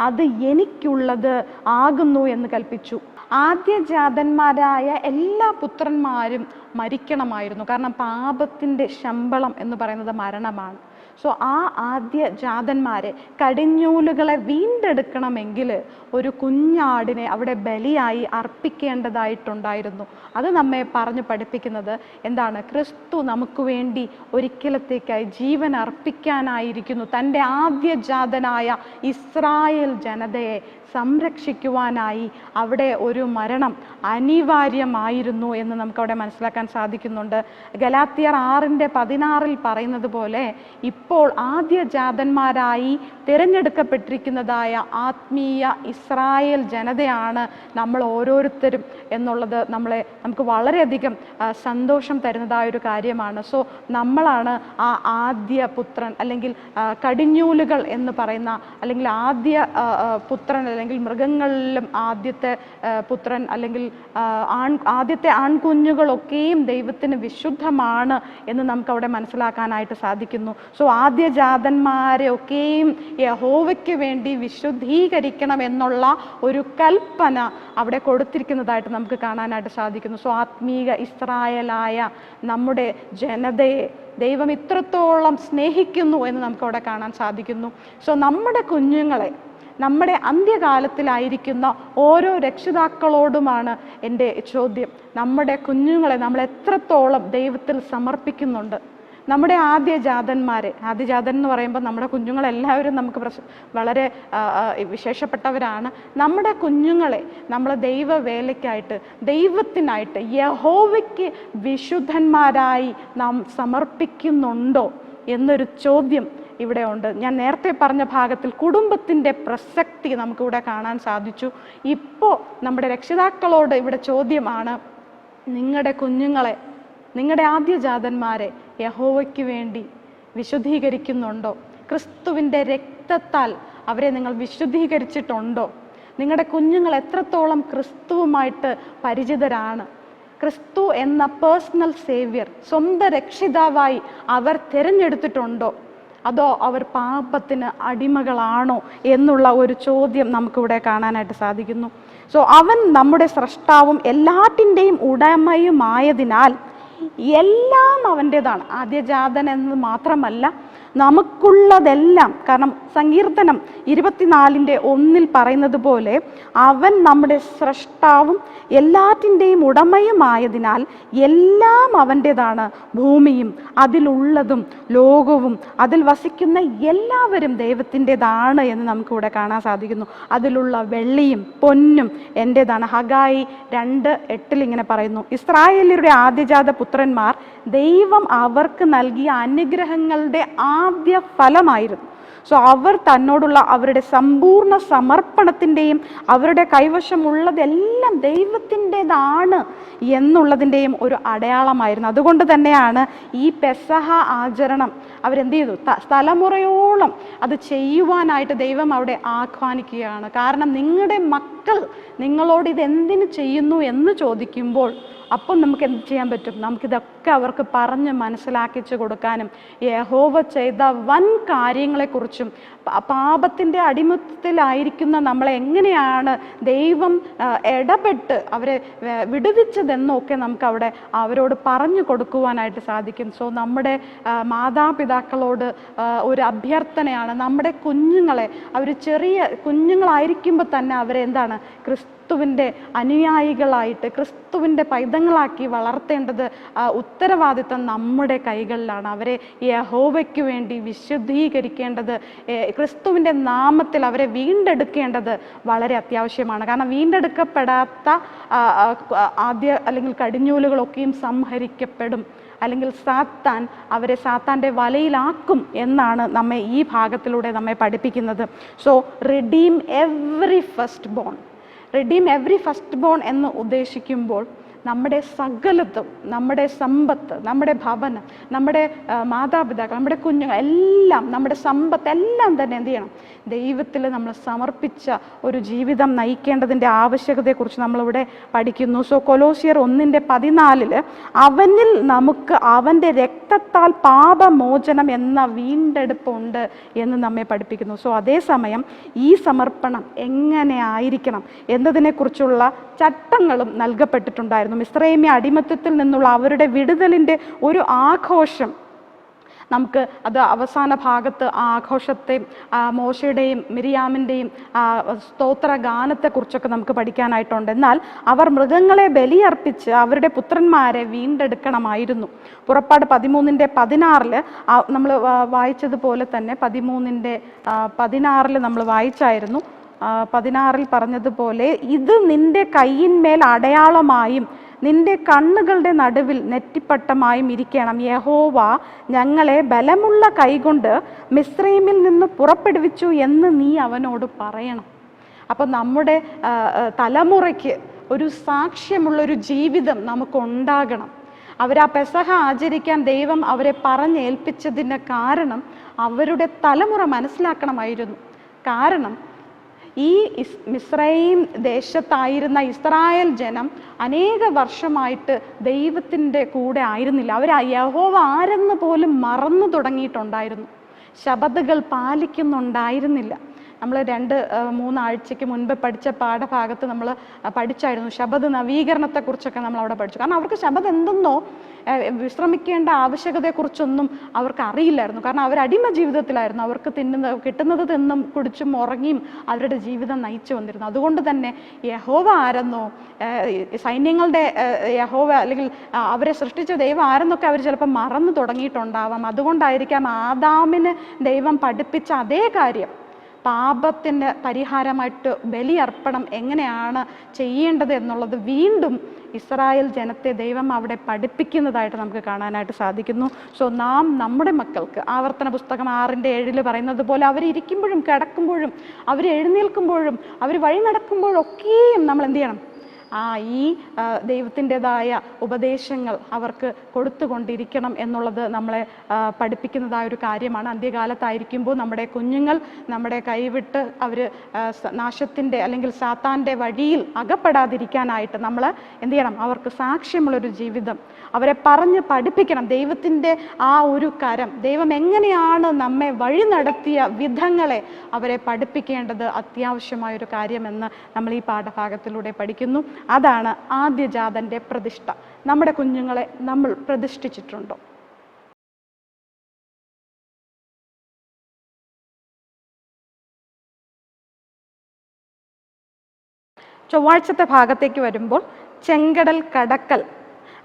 അത് എനിക്കുള്ളത് ആകുന്നു എന്ന് കൽപ്പിച്ചു. ആദ്യജാതന്മാരായ എല്ലാ പുത്രന്മാരും മരിക്കണമായിരുന്നു. കാരണം പാപത്തിൻ്റെ ശമ്പളം എന്ന് പറയുന്നത് മരണമാണ്. സോ ആ ആദ്യജാതന്മാരെ കടിഞ്ഞൂലുകളെ വീണ്ടെടുക്കണമെങ്കിൽ ഒരു കുഞ്ഞാടിനെ അവിടെ ബലിയായി അർപ്പിക്കേണ്ടതായിട്ടുണ്ടായിരുന്നു. അത് നമ്മെ പറഞ്ഞു പഠിപ്പിക്കുന്നത് എന്താണ്? ക്രിസ്തു നമുക്ക് വേണ്ടി ഒരിക്കലത്തേക്കായി ജീവൻ അർപ്പിക്കാനായിരിക്കുന്നു. തൻ്റെ ആദ്യജാതനായ ഇസ്രായേൽ ജനതയെ സംരക്ഷിക്കുവാനായി അവിടെ ഒരു മരണം അനിവാര്യമായിരുന്നു എന്ന് നമുക്കവിടെ മനസ്സിലാക്കാൻ സാധിക്കുന്നുണ്ട്. ഗലാത്യർ 6:16 പറയുന്നത് പോലെ ഇപ്പോൾ ആദ്യജാതന്മാരായി തിരഞ്ഞെടുക്കപ്പെട്ടിരിക്കുന്നതായ ആത്മീയ ഇസ്രായേൽ ജനതയാണ് നമ്മൾ ഓരോരുത്തരും എന്നുള്ളത് നമുക്ക് വളരെയധികം സന്തോഷം തരുന്നതായൊരു കാര്യമാണ്. സോ നമ്മളാണ് ആ ആദ്യ പുത്രൻ അല്ലെങ്കിൽ കടിഞ്ഞൂലുകൾ എന്ന് പറയുന്ന അല്ലെങ്കിൽ ആദ്യ പുത്രൻ അല്ലെങ്കിൽ മൃഗങ്ങളിലും ആദ്യത്തെ പുത്രൻ അല്ലെങ്കിൽ ആദ്യത്തെ ആൺകുഞ്ഞുങ്ങളൊക്കെയും ദൈവത്തിന് വിശുദ്ധമാണ് എന്ന് നമുക്ക് അവിടെ മനസ്സിലാക്കാനായിട്ട് സാധിക്കുന്നു. സോ ആദ്യജാതന്മാരെ ഒക്കെയും യഹോവയ്ക്ക് വേണ്ടി വിശുദ്ധീകരിക്കണം എന്നുള്ള ഒരു കൽപ്പന അവിടെ കൊടുത്തിരിക്കുന്നതായിട്ട് നമുക്ക് കാണാനായിട്ട് സാധിക്കുന്നു. സോ ആത്മീക ഇസ്രായേലായ നമ്മുടെ ജനതയെ ദൈവം ഇത്രത്തോളം സ്നേഹിക്കുന്നു എന്ന് നമുക്കവിടെ കാണാൻ സാധിക്കുന്നു. സോ നമ്മുടെ കുഞ്ഞുങ്ങളെ, നമ്മുടെ അന്ത്യകാലത്തിലായിരിക്കുന്ന ഓരോ രക്ഷിതാക്കളോടുമാണ് എൻ്റെ ചോദ്യം. നമ്മുടെ കുഞ്ഞുങ്ങളെ നമ്മൾ എത്രത്തോളം ദൈവത്തിൽ സമർപ്പിക്കുന്നുണ്ട്? നമ്മുടെ ആദ്യജാതൻ എന്ന് പറയുമ്പോൾ നമ്മുടെ കുഞ്ഞുങ്ങളെല്ലാവരും നമുക്ക് വളരെ വിശേഷപ്പെട്ടവരാണ്. നമ്മുടെ കുഞ്ഞുങ്ങളെ നമ്മൾ ദൈവവേലയ്ക്കായിട്ട്, ദൈവത്തിനായിട്ട്, യഹോവയ്ക്ക് വിശുദ്ധന്മാരായി നാം സമർപ്പിക്കുന്നുണ്ടോ എന്നൊരു ചോദ്യം ഇവിടെ ഉണ്ട്. ഞാൻ നേരത്തെ പറഞ്ഞ ഭാഗത്തിൽ കുടുംബത്തിൻ്റെ പ്രസക്തി നമുക്കിവിടെ കാണാൻ സാധിച്ചു. ഇപ്പോൾ നമ്മുടെ രക്ഷിതാക്കളോട് ഇവിടെ ചോദ്യമാണ്, നിങ്ങളുടെ കുഞ്ഞുങ്ങളെ, നിങ്ങളുടെ ആദ്യജാതന്മാരെ യഹോവയ്ക്ക് വേണ്ടി വിശുദ്ധീകരിക്കുന്നുണ്ടോ? ക്രിസ്തുവിൻ്റെ രക്തത്താൽ അവരെ നിങ്ങൾ വിശുദ്ധീകരിച്ചിട്ടുണ്ടോ? നിങ്ങളുടെ കുഞ്ഞുങ്ങൾ എത്രത്തോളം ക്രിസ്തുവുമായിട്ട് പരിചിതരാണ്? ക്രിസ്തു എന്ന പേഴ്സണൽ സേവ്യർ, സ്വന്തം രക്ഷിതാവായി അവർ തിരഞ്ഞെടുത്തിട്ടുണ്ടോ? അതോ അവർ പാപത്തിന് അടിമകളാണോ എന്നുള്ള ഒരു ചോദ്യം നമുക്കിവിടെ കാണാനായിട്ട് സാധിക്കുന്നു. സോ അവൻ നമ്മുടെ സ്രഷ്ടാവും എല്ലാറ്റിൻ്റെയും ഉടമയുമായതിനാൽ എല്ലാം അവൻ്റേതാണ്. ആദ്യജാതൻ എന്ന് മാത്രമല്ല, നമുക്കുള്ളതെല്ലാം. കാരണം സങ്കീർത്തനം 24:1 പറയുന്നത് പോലെ അവൻ നമ്മുടെ സ്രഷ്ടാവും എല്ലാറ്റിൻ്റെയും ഉടമയുമായതിനാൽ എല്ലാം അവൻ്റേതാണ്. ഭൂമിയും അതിലുള്ളതും ലോകവും അതിൽ വസിക്കുന്ന എല്ലാവരും ദൈവത്തിൻ്റെതാണ് എന്ന് നമുക്കിവിടെ കാണാൻ സാധിക്കുന്നു. അതിലുള്ള വെള്ളിയും പൊന്നും എൻ്റേതാണ്. ഹഗായി 2:8 ഇങ്ങനെ പറയുന്നു, ഇസ്രായേല്യരുടെ ആദ്യജാത പുത്രന്മാർ ദൈവം അവർക്ക് നൽകിയ അനുഗ്രഹങ്ങളുടെ ആദ്യ ഫലമായിരുന്നു. സോ അവർ തന്നോടുള്ള അവരുടെ സമ്പൂർണ്ണ സമർപ്പണത്തിൻ്റെയും അവരുടെ കൈവശമുള്ളതെല്ലാം ദൈവത്തിൻ്റെതാണ് എന്നുള്ളതിൻ്റെയും ഒരു അടയാളമായിരുന്നു. അതുകൊണ്ട് തന്നെയാണ് ഈ പെസഹ ആചരണം അവരെന്ത് ചെയ്തു? തലമുറയോളം അത് ചെയ്യുവാനായിട്ട് ദൈവം അവിടെ ആഹ്വാനിക്കുകയാണ്. കാരണം നിങ്ങളുടെ മക്കൾ നിങ്ങളോട് ഇതെന്തിനു ചെയ്യുന്നു എന്ന് ചോദിക്കുമ്പോൾ അപ്പം നമുക്ക് എന്ത് ചെയ്യാൻ പറ്റും? നമുക്കിതൊക്കെ അവർക്ക് പറഞ്ഞ് മനസ്സിലാക്കിച്ചു കൊടുക്കാനും യഹോവ ചെയ്ത വൻ കാര്യങ്ങളെക്കുറിച്ചും പാപത്തിൻ്റെ അടിമത്തത്തിലായിരിക്കുന്ന നമ്മളെ എങ്ങനെയാണ് ദൈവം ഇടപെട്ട് അവരെ വിടുവിച്ചതെന്നൊക്കെ നമുക്ക് അവിടെ അവരോട് പറഞ്ഞു കൊടുക്കുവാനായിട്ട് സാധിക്കും. സോ നമ്മുടെ മാതാപിതാക്കളോട് ഒരു അഭ്യർത്ഥനയാണ്, നമ്മുടെ കുഞ്ഞുങ്ങളെ, അവർ ചെറിയ കുഞ്ഞുങ്ങളായിരിക്കുമ്പോൾ തന്നെ അവരെ എന്താണ് ക്രിസ്തുവിൻ്റെ അനുയായികളായിട്ട്, ക്രിസ്തുവിൻ്റെ പൈതങ്ങളാക്കി വളർത്തേണ്ടത് ഉത്തരവാദിത്തം നമ്മുടെ കൈകളിലാണ്. അവരെ യഹോവയ്ക്ക് വേണ്ടി വിശുദ്ധീകരിക്കേണ്ടത്, ക്രിസ്തുവിൻ്റെ നാമത്തിൽ അവരെ വീണ്ടെടുക്കേണ്ടത് വളരെ അത്യാവശ്യമാണ്. കാരണം വീണ്ടെടുക്കപ്പെടാത്ത അല്ലെങ്കിൽ കടിഞ്ഞൂലുകളൊക്കെയും സംഹരിക്കപ്പെടും, അല്ലെങ്കിൽ സാത്താൻ അവരെ സാത്താൻ്റെ വലയിലാക്കും എന്നാണ് നമ്മെ ഈ ഭാഗത്തിലൂടെ നമ്മെ പഠിപ്പിക്കുന്നത്. So redeem every first bone. Redeem every first bone എന്ന് ഉദ്ദേശിക്കുമ്പോൾ നമ്മുടെ സകലത്തും, നമ്മുടെ സമ്പത്ത്, നമ്മുടെ ഭവനം, നമ്മുടെ മാതാപിതാക്കൾ, നമ്മുടെ കുഞ്ഞുങ്ങൾ എല്ലാം, നമ്മുടെ സമ്പത്ത് എല്ലാം തന്നെ എന്ത് ചെയ്യണം? ദൈവത്തിൽ നമ്മൾ സമർപ്പിച്ച ഒരു ജീവിതം നയിക്കേണ്ടതിൻ്റെ ആവശ്യകതയെക്കുറിച്ച് നമ്മളിവിടെ പഠിക്കുന്നു. സോ കൊലോസ്യർ 1:14 അവനിൽ നമുക്ക് അവൻ്റെ രക്തത്താൽ പാപമോചനം എന്ന വീണ്ടെടുപ്പുണ്ട് എന്ന് നമ്മെ പഠിപ്പിക്കുന്നു. സോ അതേസമയം ഈ സമർപ്പണം എങ്ങനെ ആയിരിക്കണം എന്നതിനെക്കുറിച്ചുള്ള ചട്ടങ്ങളും നൽകപ്പെട്ടിട്ടുണ്ടായിരുന്നു. മിസ്രൈമ്യ അടിമത്തത്തിൽ നിന്നുള്ള അവരുടെ വിടുതലിൻ്റെ ഒരു ആഘോഷം നമുക്ക് അത് അവസാന ഭാഗത്ത് ആ ആഘോഷത്തെ മോശയുടെയും മിരിയാമിൻ്റെയും സ്തോത്ര ഗാനത്തെക്കുറിച്ചൊക്കെ നമുക്ക് പഠിക്കാനായിട്ടുണ്ട്. എന്നാൽ അവർ മൃഗങ്ങളെ ബലിയർപ്പിച്ച് അവരുടെ പുത്രന്മാരെ വീണ്ടെടുക്കണമായിരുന്നു. പുറപ്പാട് 13:16 നമ്മൾ വായിച്ചതുപോലെ തന്നെ 13:16 നമ്മൾ വായിച്ചായിരുന്നു. 16 പറഞ്ഞതുപോലെ, ഇത് നിന്റെ കയ്യിന്മേൽ അടയാളമായും നിന്റെ കണ്ണുകളുടെ നടുവിൽ നെറ്റിപ്പട്ടമായും ഇരിക്കണം. യഹോവ ഞങ്ങളെ ബലമുള്ള കൈകൊണ്ട് മിസ്രൈമിൽ നിന്ന് പുറപ്പെടുവിച്ചു എന്ന് നീ അവനോട് പറയണം. അപ്പം നമ്മുടെ തലമുറയ്ക്ക് ഒരു സാക്ഷ്യമുള്ളൊരു ജീവിതം നമുക്കുണ്ടാകണം. അവരാ പെസഹ ആചരിക്കാൻ ദൈവം അവരെ പറഞ്ഞേൽപ്പിച്ചതിന് കാരണം അവരുടെ തലമുറ മനസ്സിലാക്കണമായിരുന്നു. കാരണം ഈ മിസ്രയീം ദേശത്തായിരുന്ന ഇസ്രായേൽ ജനം അനേക വർഷമായിട്ട് ദൈവത്തിൻ്റെ കൂടെ ആയിരുന്നില്ല. അവർ യഹോവ ആരെന്ന് പോലും മറന്നു തുടങ്ങിയിട്ടുണ്ടായിരുന്നു. ശബത്തുകൾ പാലിക്കുന്നുണ്ടായിരുന്നില്ല. നമ്മൾ 2-3 ആഴ്ചയ്ക്ക് മുൻപ് പഠിച്ച പാഠഭാഗത്ത് നമ്മൾ പഠിച്ചായിരുന്നു ശബത്ത് നവീകരണത്തെക്കുറിച്ചൊക്കെ നമ്മൾ അവിടെ പഠിച്ചു. കാരണം അവർക്ക് ശബത്ത് എന്തെന്നോ വിശ്രമിക്കേണ്ട ആവശ്യകതയെക്കുറിച്ചൊന്നും അവർക്ക് അറിയില്ലായിരുന്നു. കാരണം അവർ അടിമ ജീവിതത്തിലായിരുന്നു. അവർക്ക് കിട്ടുന്നത് തിന്നും കുടിച്ചും ഉറങ്ങിയും അവരുടെ ജീവിതം നയിച്ചു വന്നിരുന്നു. അതുകൊണ്ട് തന്നെ യഹോവ ആരെന്നോ, സൈന്യങ്ങളുടെ യഹോവ അല്ലെങ്കിൽ അവരെ സൃഷ്ടിച്ച ദൈവം ആരെന്നൊക്കെ അവർ ചിലപ്പോൾ മറന്നു തുടങ്ങിയിട്ടുണ്ടാവാം. അതുകൊണ്ടായിരിക്കാം ആദാമിന് ദൈവം പഠിപ്പിച്ച അതേ കാര്യം, പാപത്തിന് പരിഹാരമായിട്ട് ബലിയർപ്പണം എങ്ങനെയാണ് ചെയ്യേണ്ടത് എന്നുള്ളത് വീണ്ടും ഇസ്രായേൽ ജനത്തെ ദൈവം അവിടെ പഠിപ്പിക്കുന്നതായിട്ട് നമുക്ക് കാണാനായിട്ട് സാധിക്കുന്നു. സോ നാം നമ്മുടെ മക്കൾക്ക് ആവർത്തന പുസ്തകം 6:7 പറയുന്നത് പോലെ അവരിയ്ക്കുമ്പോഴും കിടക്കുമ്പോഴും അവർ എഴുന്നേൽക്കുമ്പോഴും അവർ വഴി നടക്കുമ്പോഴൊക്കെയും നമ്മൾ എന്ത് ചെയ്യണം? ഈ ദൈവത്തിൻ്റെതായ ഉപദേശങ്ങൾ അവർക്ക് കൊടുത്തുകൊണ്ടിരിക്കണം എന്നുള്ളത് നമ്മളെ പഠിപ്പിക്കുന്നതായ ഒരു കാര്യമാണ്. അന്ത്യകാലത്തായിരിക്കുമ്പോൾ നമ്മുടെ കുഞ്ഞുങ്ങൾ നമ്മുടെ കൈവിട്ട് അവർ നാശത്തിൻ്റെ അല്ലെങ്കിൽ സാത്താൻ്റെ വഴിയിൽ അകപ്പെടാതിരിക്കാനായിട്ട് നമ്മൾ എന്ത് ചെയ്യണം? അവർക്ക് സാക്ഷ്യമുള്ളൊരു ജീവിതം അവരെ പറഞ്ഞ് പഠിപ്പിക്കണം. ദൈവത്തിൻ്റെ ആ ഒരു കരം, ദൈവം എങ്ങനെയാണ് നമ്മെ വഴി നടത്തിയ വിധങ്ങളെ അവരെ പഠിപ്പിക്കേണ്ടത് അത്യാവശ്യമായൊരു കാര്യമെന്ന് നമ്മൾ ഈ പാഠഭാഗത്തിലൂടെ പഠിക്കുന്നു. അതാണ് ആദ്യജാതന്റെ പ്രതിഷ്ഠ. നമ്മുടെ കുഞ്ഞുങ്ങളെ നമ്മൾ പ്രതിഷ്ഠിച്ചിട്ടുണ്ടോ? ചൊവ്വാഴ്ചത്തെ ഭാഗത്തേക്ക് വരുമ്പോൾ ചെങ്കടൽ കടക്കൽ,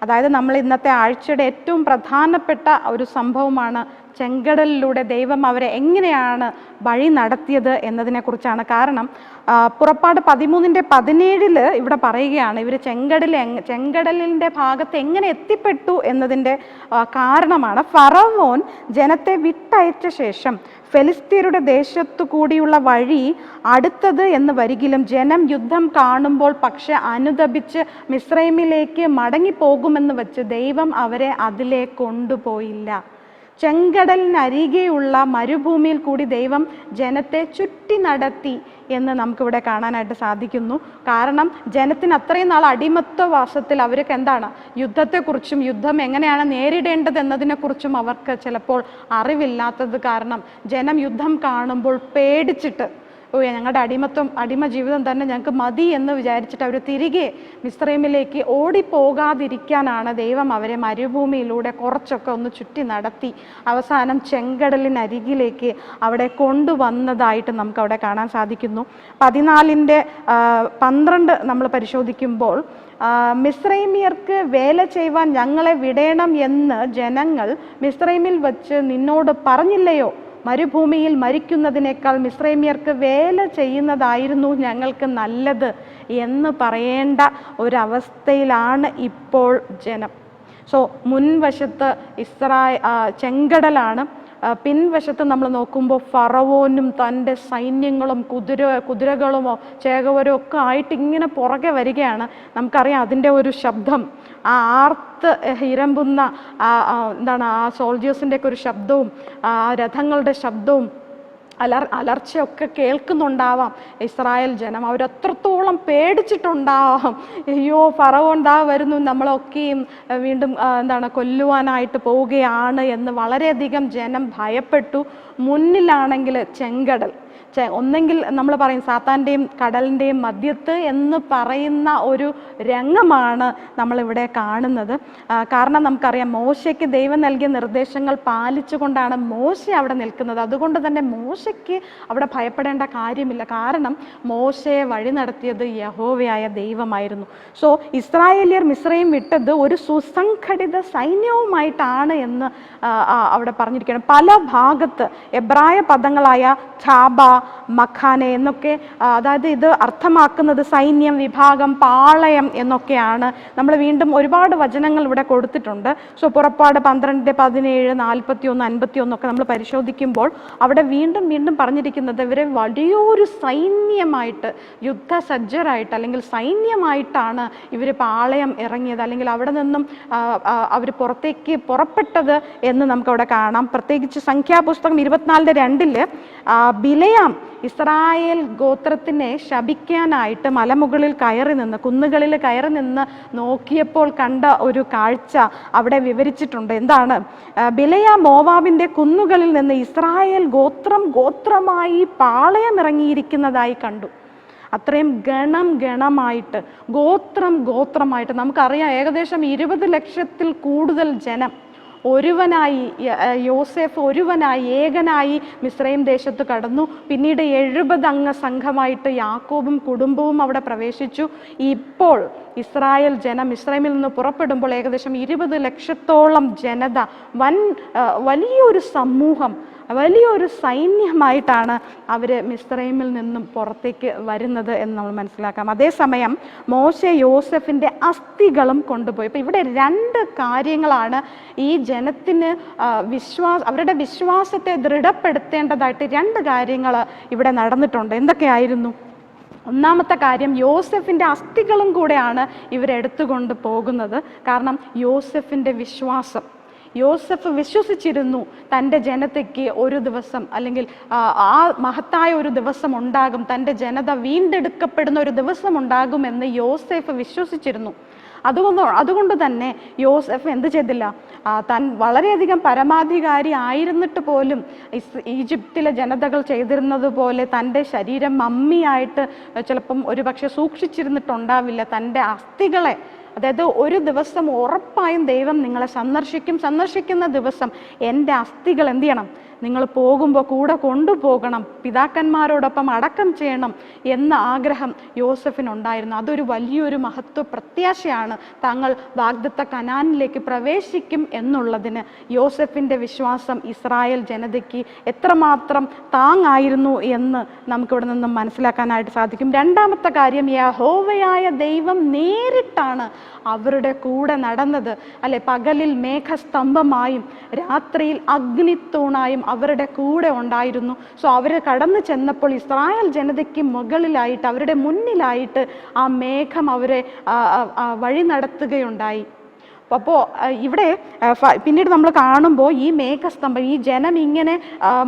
അതായത് നമ്മൾ ഇന്നത്തെ ആഴ്ചയുടെ ഏറ്റവും പ്രധാനപ്പെട്ട ഒരു സംഭവമാണ് ചെങ്കടലിലൂടെ ദൈവം അവരെ എങ്ങനെയാണ് വഴി നടത്തിയത് എന്നതിനെക്കുറിച്ചാണ്. കാരണം പുറപ്പാട് 13:17 ഇവിടെ പറയുകയാണ് ഇവർ ചെങ്കടലിൻ്റെ ഭാഗത്ത് എങ്ങനെ എത്തിപ്പെട്ടു എന്നതിൻ്റെ കാരണമാണ്. ഫറവോൻ ജനത്തെ വിട്ടയച്ച ശേഷം ഫെലിസ്ത്യരുടെ ദേശത്തു കൂടിയുള്ള വഴി അടുത്തത് എന്ന് വരികിലും ജനം യുദ്ധം കാണുമ്പോൾ പക്ഷെ അനുതപിച്ച് മിസ്രൈമിലേക്ക് മടങ്ങിപ്പോകുമെന്ന് വെച്ച് ദൈവം അവരെ അതിലേക്ക് കൊണ്ടുപോയില്ല. ചെങ്കടലിനരികെയുള്ള മരുഭൂമിയിൽ കൂടി ദൈവം ജനത്തെ ചുറ്റി നടത്തി എന്ന് നമുക്കിവിടെ കാണാനായിട്ട് സാധിക്കുന്നു. കാരണം ജനത്തിന് അത്രയും നാൾ അടിമത്വവാസത്തിൽ അവർക്ക് എന്താണ് യുദ്ധത്തെക്കുറിച്ചും യുദ്ധം എങ്ങനെയാണ് നേരിടേണ്ടത് എന്നതിനെക്കുറിച്ചും അവർക്ക് ചിലപ്പോൾ അറിവില്ലാത്തത് കാരണം ജനം യുദ്ധം കാണുമ്പോൾ പേടിച്ചിട്ട് ഞങ്ങളുടെ അടിമ ജീവിതം തന്നെ ഞങ്ങൾക്ക് മതി എന്ന് വിചാരിച്ചിട്ട് അവർ തിരികെ മിസ്രൈമിലേക്ക് ഓടിപ്പോകാതിരിക്കാനാണ് ദൈവം അവരെ മരുഭൂമിയിലൂടെ കുറച്ചൊക്കെ ഒന്ന് ചുറ്റി നടത്തി അവസാനം ചെങ്കടലിനരികിലേക്ക് അവിടെ കൊണ്ടുവന്നതായിട്ട് നമുക്ക് അവിടെ കാണാൻ സാധിക്കുന്നു. 14:12 നമ്മൾ പരിശോധിക്കുമ്പോൾ മിസ്രൈമിയർക്ക് വേല ചെയ്യുവാൻ ഞങ്ങളെ വിടേണം എന്ന് ജനങ്ങൾ മിസ്രൈമിൽ വച്ച് നിന്നോട് പറഞ്ഞില്ലയോ? മരുഭൂമിയിൽ മരിക്കുന്നതിനേക്കാൾ മിസ്രൈമിയർക്ക് വേല ചെയ്യുന്നതായിരുന്നു ഞങ്ങൾക്ക് നല്ലത് എന്ന് പറയേണ്ട ഒരവസ്ഥയിലാണ് ഇപ്പോൾ ജനം. സോ മുൻവശത്ത് ചെങ്കടലാണ്, പിൻവശത്ത് നമ്മൾ നോക്കുമ്പോൾ ഫറവോനും തൻ്റെ സൈന്യങ്ങളും കുതിരകളുമോ ചേകവരോ ഒക്കെ ആയിട്ട് ഇങ്ങനെ പുറകെ വരികയാണ്. നമുക്കറിയാം അതിൻ്റെ ഒരു ശബ്ദം, ആ ആർത്ത് ഇരമ്പുന്ന ആ സോൾജേഴ്സിൻ്റെ ഒക്കെ ഒരു ശബ്ദവും ആ രഥങ്ങളുടെ ശബ്ദവും അലർച്ചയൊക്കെ കേൾക്കുന്നുണ്ടാവാം ഇസ്രായേൽ ജനം. അവരത്രത്തോളം പേടിച്ചിട്ടുണ്ടാവാം. അയ്യോ ഫറവോൻ ദാ വരുന്നു, നമ്മളൊക്കെയും വീണ്ടും കൊല്ലുവാനായിട്ട് പോവുകയാണ് എന്ന് വളരെയധികം ജനം ഭയപ്പെട്ടു. മുന്നിലാണെങ്കിൽ ചെങ്കടൽ, ഒന്നെങ്കിൽ നമ്മൾ പറയും സാത്താൻ്റെയും കടലിൻ്റെയും മധ്യത്ത് എന്ന് പറയുന്ന ഒരു രംഗമാണ് നമ്മളിവിടെ കാണുന്നത്. കാരണം നമുക്കറിയാം മോശയ്ക്ക് ദൈവം നൽകിയ നിർദ്ദേശങ്ങൾ പാലിച്ചുകൊണ്ടാണ് മോശ അവിടെ നിൽക്കുന്നത്. അതുകൊണ്ട് തന്നെ മോശയ്ക്ക് അവിടെ ഭയപ്പെടേണ്ട കാര്യമില്ല. കാരണം മോശയെ വഴി നടത്തിയത് യഹോവയായ ദൈവമായിരുന്നു. സോ ഇസ്രായേലിയർ മിസ്രൈം വിട്ടത് ഒരു സുസംഘടിത സൈന്യവുമായിട്ടാണ് എന്ന് അവിടെ പറഞ്ഞിരിക്കുകയാണ്. പല ഭാഗത്ത് എബ്രായ പദങ്ങളായ ഛാബ, മഖാനെ എന്നൊക്കെ, അതായത് ഇത് അർത്ഥമാക്കുന്നത് സൈന്യം, വിഭാഗം, പാളയം എന്നൊക്കെയാണ്. നമ്മൾ വീണ്ടും ഒരുപാട് വചനങ്ങൾ ഇവിടെ കൊടുത്തിട്ടുണ്ട്. സോ പുറപ്പാട് 12:17, 41, 51 ഒക്കെ നമ്മൾ പരിശോധിക്കുമ്പോൾ അവിടെ വീണ്ടും വീണ്ടും പറഞ്ഞിരിക്കുന്നത് ഇവരെ വലിയൊരു സൈന്യമായിട്ട്, യുദ്ധസജ്ജരായിട്ട് അല്ലെങ്കിൽ സൈന്യമായിട്ടാണ് ഇവർ പാളയം ഇറങ്ങിയത്, അല്ലെങ്കിൽ അവിടെ നിന്നും അവർ പുറത്തേക്ക് പുറപ്പെട്ടത് എന്ന് നമുക്കവിടെ കാണാം. പ്രത്യേകിച്ച് സംഖ്യാപുസ്തകം 24:2 ബിലേ ബിലയാം ഇസ്രായേൽ ഗോത്രത്തിനെ ശപിക്കാനായിട്ട് മലമുകളിൽ കയറി നിന്ന്, കുന്നുകളിൽ കയറി നിന്ന് നോക്കിയപ്പോൾ കണ്ട ഒരു കാഴ്ച അവിടെ വിവരിച്ചിട്ടുണ്ട്. എന്താണ്? ബിലയാം മോവാബിൻ്റെ കുന്നുകളിൽ നിന്ന് ഇസ്രായേൽ ഗോത്രമായി പാളയമിറങ്ങിയിരിക്കുന്നതായി കണ്ടു. അത്രയും ഗണമായിട്ട്, ഗോത്രമായിട്ട്. നമുക്കറിയാം, ഏകദേശം 20 ലക്ഷത്തിൽ കൂടുതൽ ജനം ഒരുവനായി, യോസേഫ് ഒരുവനായി, ഏകനായി മിസ്രൈം ദേശത്ത് കടന്നു. പിന്നീട് 70 അംഗ സംഘമായിട്ട് യാക്കോബും കുടുംബവും അവിടെ പ്രവേശിച്ചു. ഇപ്പോൾ ഇസ്രായേൽ ജനം മിസ്രൈമിൽ നിന്ന് പുറപ്പെടുമ്പോൾ ഏകദേശം 20 ലക്ഷത്തോളം ജനത, വലിയൊരു സമൂഹം, വലിയൊരു സൈന്യമായിട്ടാണ് അവർ മിസ്രൈമിൽ നിന്നും പുറത്തേക്ക് വരുന്നത് എന്ന് നമ്മൾ മനസ്സിലാക്കാം. അതേസമയം മോശെ യോസെഫിൻ്റെ അസ്ഥികളും കൊണ്ടുപോയി. അപ്പോൾ ഇവിടെ 2 കാര്യങ്ങളാണ് ഈ ജനത്തിന് അവരുടെ വിശ്വാസത്തെ ദൃഢപ്പെടുത്തേണ്ടതായിട്ട് 2 കാര്യങ്ങൾ ഇവിടെ നടന്നിട്ടുണ്ട്. എന്തൊക്കെയായിരുന്നു? ഒന്നാമത്തെ കാര്യം, യോസെഫിൻ്റെ അസ്ഥികളും കൂടെയാണ് ഇവരെടുത്തുകൊണ്ട് പോകുന്നത്. കാരണം യോസെഫിൻ്റെ വിശ്വാസം, യോസെഫ് വിശ്വസിച്ചിരുന്നു തൻ്റെ ജനതയ്ക്ക് ഒരു ദിവസം, അല്ലെങ്കിൽ ആ മഹത്തായ ഒരു ദിവസം ഉണ്ടാകും, തൻ്റെ ജനത വീണ്ടെടുക്കപ്പെടുന്ന ഒരു ദിവസം ഉണ്ടാകുമെന്ന് യോസെഫ് വിശ്വസിച്ചിരുന്നു. അതുകൊണ്ട് തന്നെ യോസെഫ് എന്ത് ചെയ്തില്ല? താൻ വളരെയധികം പരമാധികാരി ആയിരുന്നിട്ട് പോലും ഈജിപ്തിലെ ജനതകൾ ചെയ്തിരുന്നത് പോലെ തൻ്റെ ശരീരം മമ്മിയായിട്ട് ചിലപ്പം ഒരുപക്ഷെ സൂക്ഷിച്ചിരുന്നിട്ടുണ്ടാവില്ല. തൻ്റെ അസ്ഥികളെ, അതായത് ഒരു ദിവസം ഉറപ്പായും ദൈവം നിങ്ങളെ സന്ദർശിക്കുന്ന ദിവസം എൻ്റെ അസ്ഥികൾ എന്ത് ചെയ്യണം? നിങ്ങൾ പോകുമ്പോൾ കൂടെ കൊണ്ടുപോകണം, പിതാക്കന്മാരോടൊപ്പം അടക്കം ചെയ്യണം എന്ന ആഗ്രഹം യോസെഫിനുണ്ടായിരുന്നു. അതൊരു വലിയൊരു മഹത്വ പ്രത്യാശയാണ്. താങ്കൾ വാഗ്ദത്ത കനാനിലേക്ക് പ്രവേശിക്കും എന്നുള്ളതിന് യോസെഫിൻ്റെ വിശ്വാസം ഇസ്രായേൽ ജനതയ്ക്ക് എത്രമാത്രം താങ്ങായിരുന്നു എന്ന് നമുക്കിവിടെ നിന്നും മനസ്സിലാക്കാനായിട്ട് സാധിക്കും. രണ്ടാമത്തെ കാര്യം, യഹോവയായ ദൈവം നേരിട്ടാണ് അവരുടെ കൂടെ നടന്നത്. അല്ലെ, പകലിൽ മേഘസ്തംഭമായും രാത്രിയിൽ അഗ്നിത്തൂണായും അവരുടെ കൂടെ ഉണ്ടായിരുന്നു. സോ അവർ കടന്നു ചെന്നപ്പോൾ ഇസ്രായേൽ ജനതയ്ക്ക് മുകളിലായിട്ട്, അവരുടെ മുന്നിലായിട്ട് ആ മേഘം അവരെ വഴി നടത്തുകയുണ്ടായി. അപ്പോൾ ഇവിടെ പിന്നീട് നമ്മൾ കാണുമ്പോൾ ഈ മേഘസ്തംഭം, ഈ ജനം ഇങ്ങനെ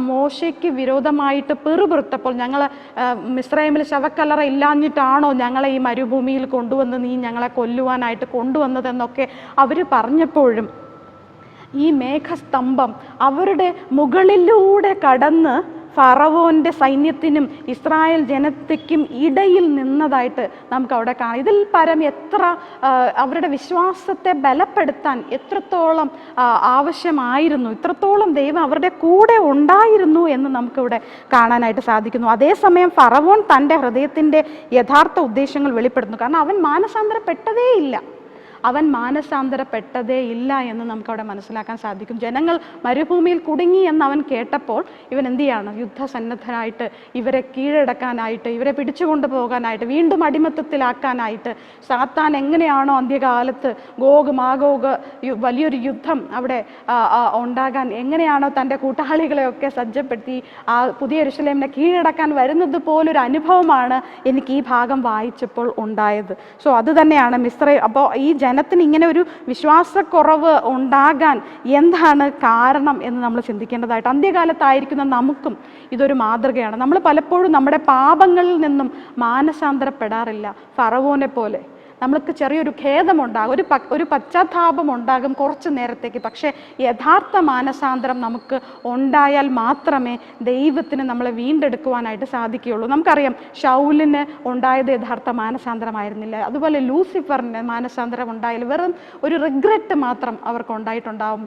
മോശയ്ക്ക് വിരോധമായിട്ട് പിറുപിറുത്തപ്പോൾ, ഞങ്ങൾ മിസ്രൈമിൽ ശവക്കല്ലറ ഇല്ലാഞ്ഞിട്ടാണോ ഞങ്ങളെ ഈ മരുഭൂമിയിൽ കൊണ്ടുവന്ന് നീ ഞങ്ങളെ കൊല്ലുവാനായിട്ട് കൊണ്ടുവന്നതെന്നൊക്കെ അവർ പറഞ്ഞപ്പോഴും ഈ മേഘസ്തംഭം അവരുടെ മുകളിലൂടെ കടന്ന് ഫറവോൻ്റെ സൈന്യത്തിനും ഇസ്രായേൽ ജനതയ്ക്കും ഇടയിൽ നിന്നതായിട്ട് നമുക്ക് അവിടെ കാണാം. ഇതിൽ പരം എത്ര അവരുടെ വിശ്വാസത്തെ ബലപ്പെടുത്താൻ എത്രത്തോളം ആവശ്യമായിരുന്നു, ഇത്രത്തോളം ദൈവം അവരുടെ കൂടെ ഉണ്ടായിരുന്നു എന്ന് നമുക്കിവിടെ കാണാനായിട്ട് സാധിക്കുന്നു. അതേസമയം ഫറവോൻ തൻ്റെ ഹൃദയത്തിൻ്റെ യഥാർത്ഥ ഉദ്ദേശങ്ങൾ വെളിപ്പെടുത്തുന്നു. കാരണം അവൻ മാനസാന്തരപ്പെട്ടതേ ഇല്ല എന്ന് നമുക്കവിടെ മനസ്സിലാക്കാൻ സാധിക്കും. ജനങ്ങൾ മരുഭൂമിയിൽ കുടുങ്ങി എന്ന് അവൻ കേട്ടപ്പോൾ ഇവൻ എന്ത് ചെയ്യാണ്? യുദ്ധസന്നദ്ധനായിട്ട് ഇവരെ കീഴടക്കാനായിട്ട്, ഇവരെ പിടിച്ചുകൊണ്ടു പോകാനായിട്ട്, വീണ്ടും അടിമത്തത്തിലാക്കാനായിട്ട്, സാത്താൻ എങ്ങനെയാണോ അന്ത്യകാലത്ത് ഗോഗ് മാഗോഗ് വലിയൊരു യുദ്ധം അവിടെ ഉണ്ടാകാൻ എങ്ങനെയാണോ തൻ്റെ കൂട്ടാളികളെയൊക്കെ സജ്ജപ്പെടുത്തി ആ പുതിയ യെരൂശലേമിനെ കീഴടക്കാൻ വരുന്നത് പോലൊരു അനുഭവമാണ് എനിക്ക് ഈ ഭാഗം വായിച്ചപ്പോൾ ഉണ്ടായത്. സോ അത് തന്നെയാണ് മിസ്രൈം. അപ്പോൾ ഈ ജനത്തിന് ഇങ്ങനെ ഒരു വിശ്വാസക്കുറവ് ഉണ്ടാകാൻ എന്താണ് കാരണം എന്ന് നമ്മൾ ചിന്തിക്കേണ്ടതായിട്ട്, അന്ത്യകാലത്തായിരിക്കുന്ന നമുക്കും ഇതൊരു മാതൃകയാണ്. നമ്മൾ പലപ്പോഴും നമ്മുടെ പാപങ്ങളിൽ നിന്നും മാനസാന്തരപ്പെടാറില്ല. ഫറവോനെ പോലെ നമ്മൾക്ക് ചെറിയൊരു ഖേദമുണ്ടാകും, ഒരു പശ്ചാത്താപം ഉണ്ടാകും കുറച്ച് നേരത്തേക്ക്. പക്ഷേ യഥാർത്ഥ മാനസാന്തരം നമുക്ക് ഉണ്ടായാൽ മാത്രമേ ദൈവത്തിന് നമ്മളെ വീണ്ടെടുക്കുവാനായിട്ട് സാധിക്കുകയുള്ളൂ. നമുക്കറിയാം, ശൗലിന് ഉണ്ടായത് യഥാർത്ഥ മാനസാന്തരമായിരുന്നില്ല. അതുപോലെ ലൂസിഫറിന് മാനസാന്തരം ഉണ്ടായാൽ വെറും ഒരു റിഗ്രറ്റ് മാത്രം അവർക്ക് ഉണ്ടായിട്ടുണ്ടാവും.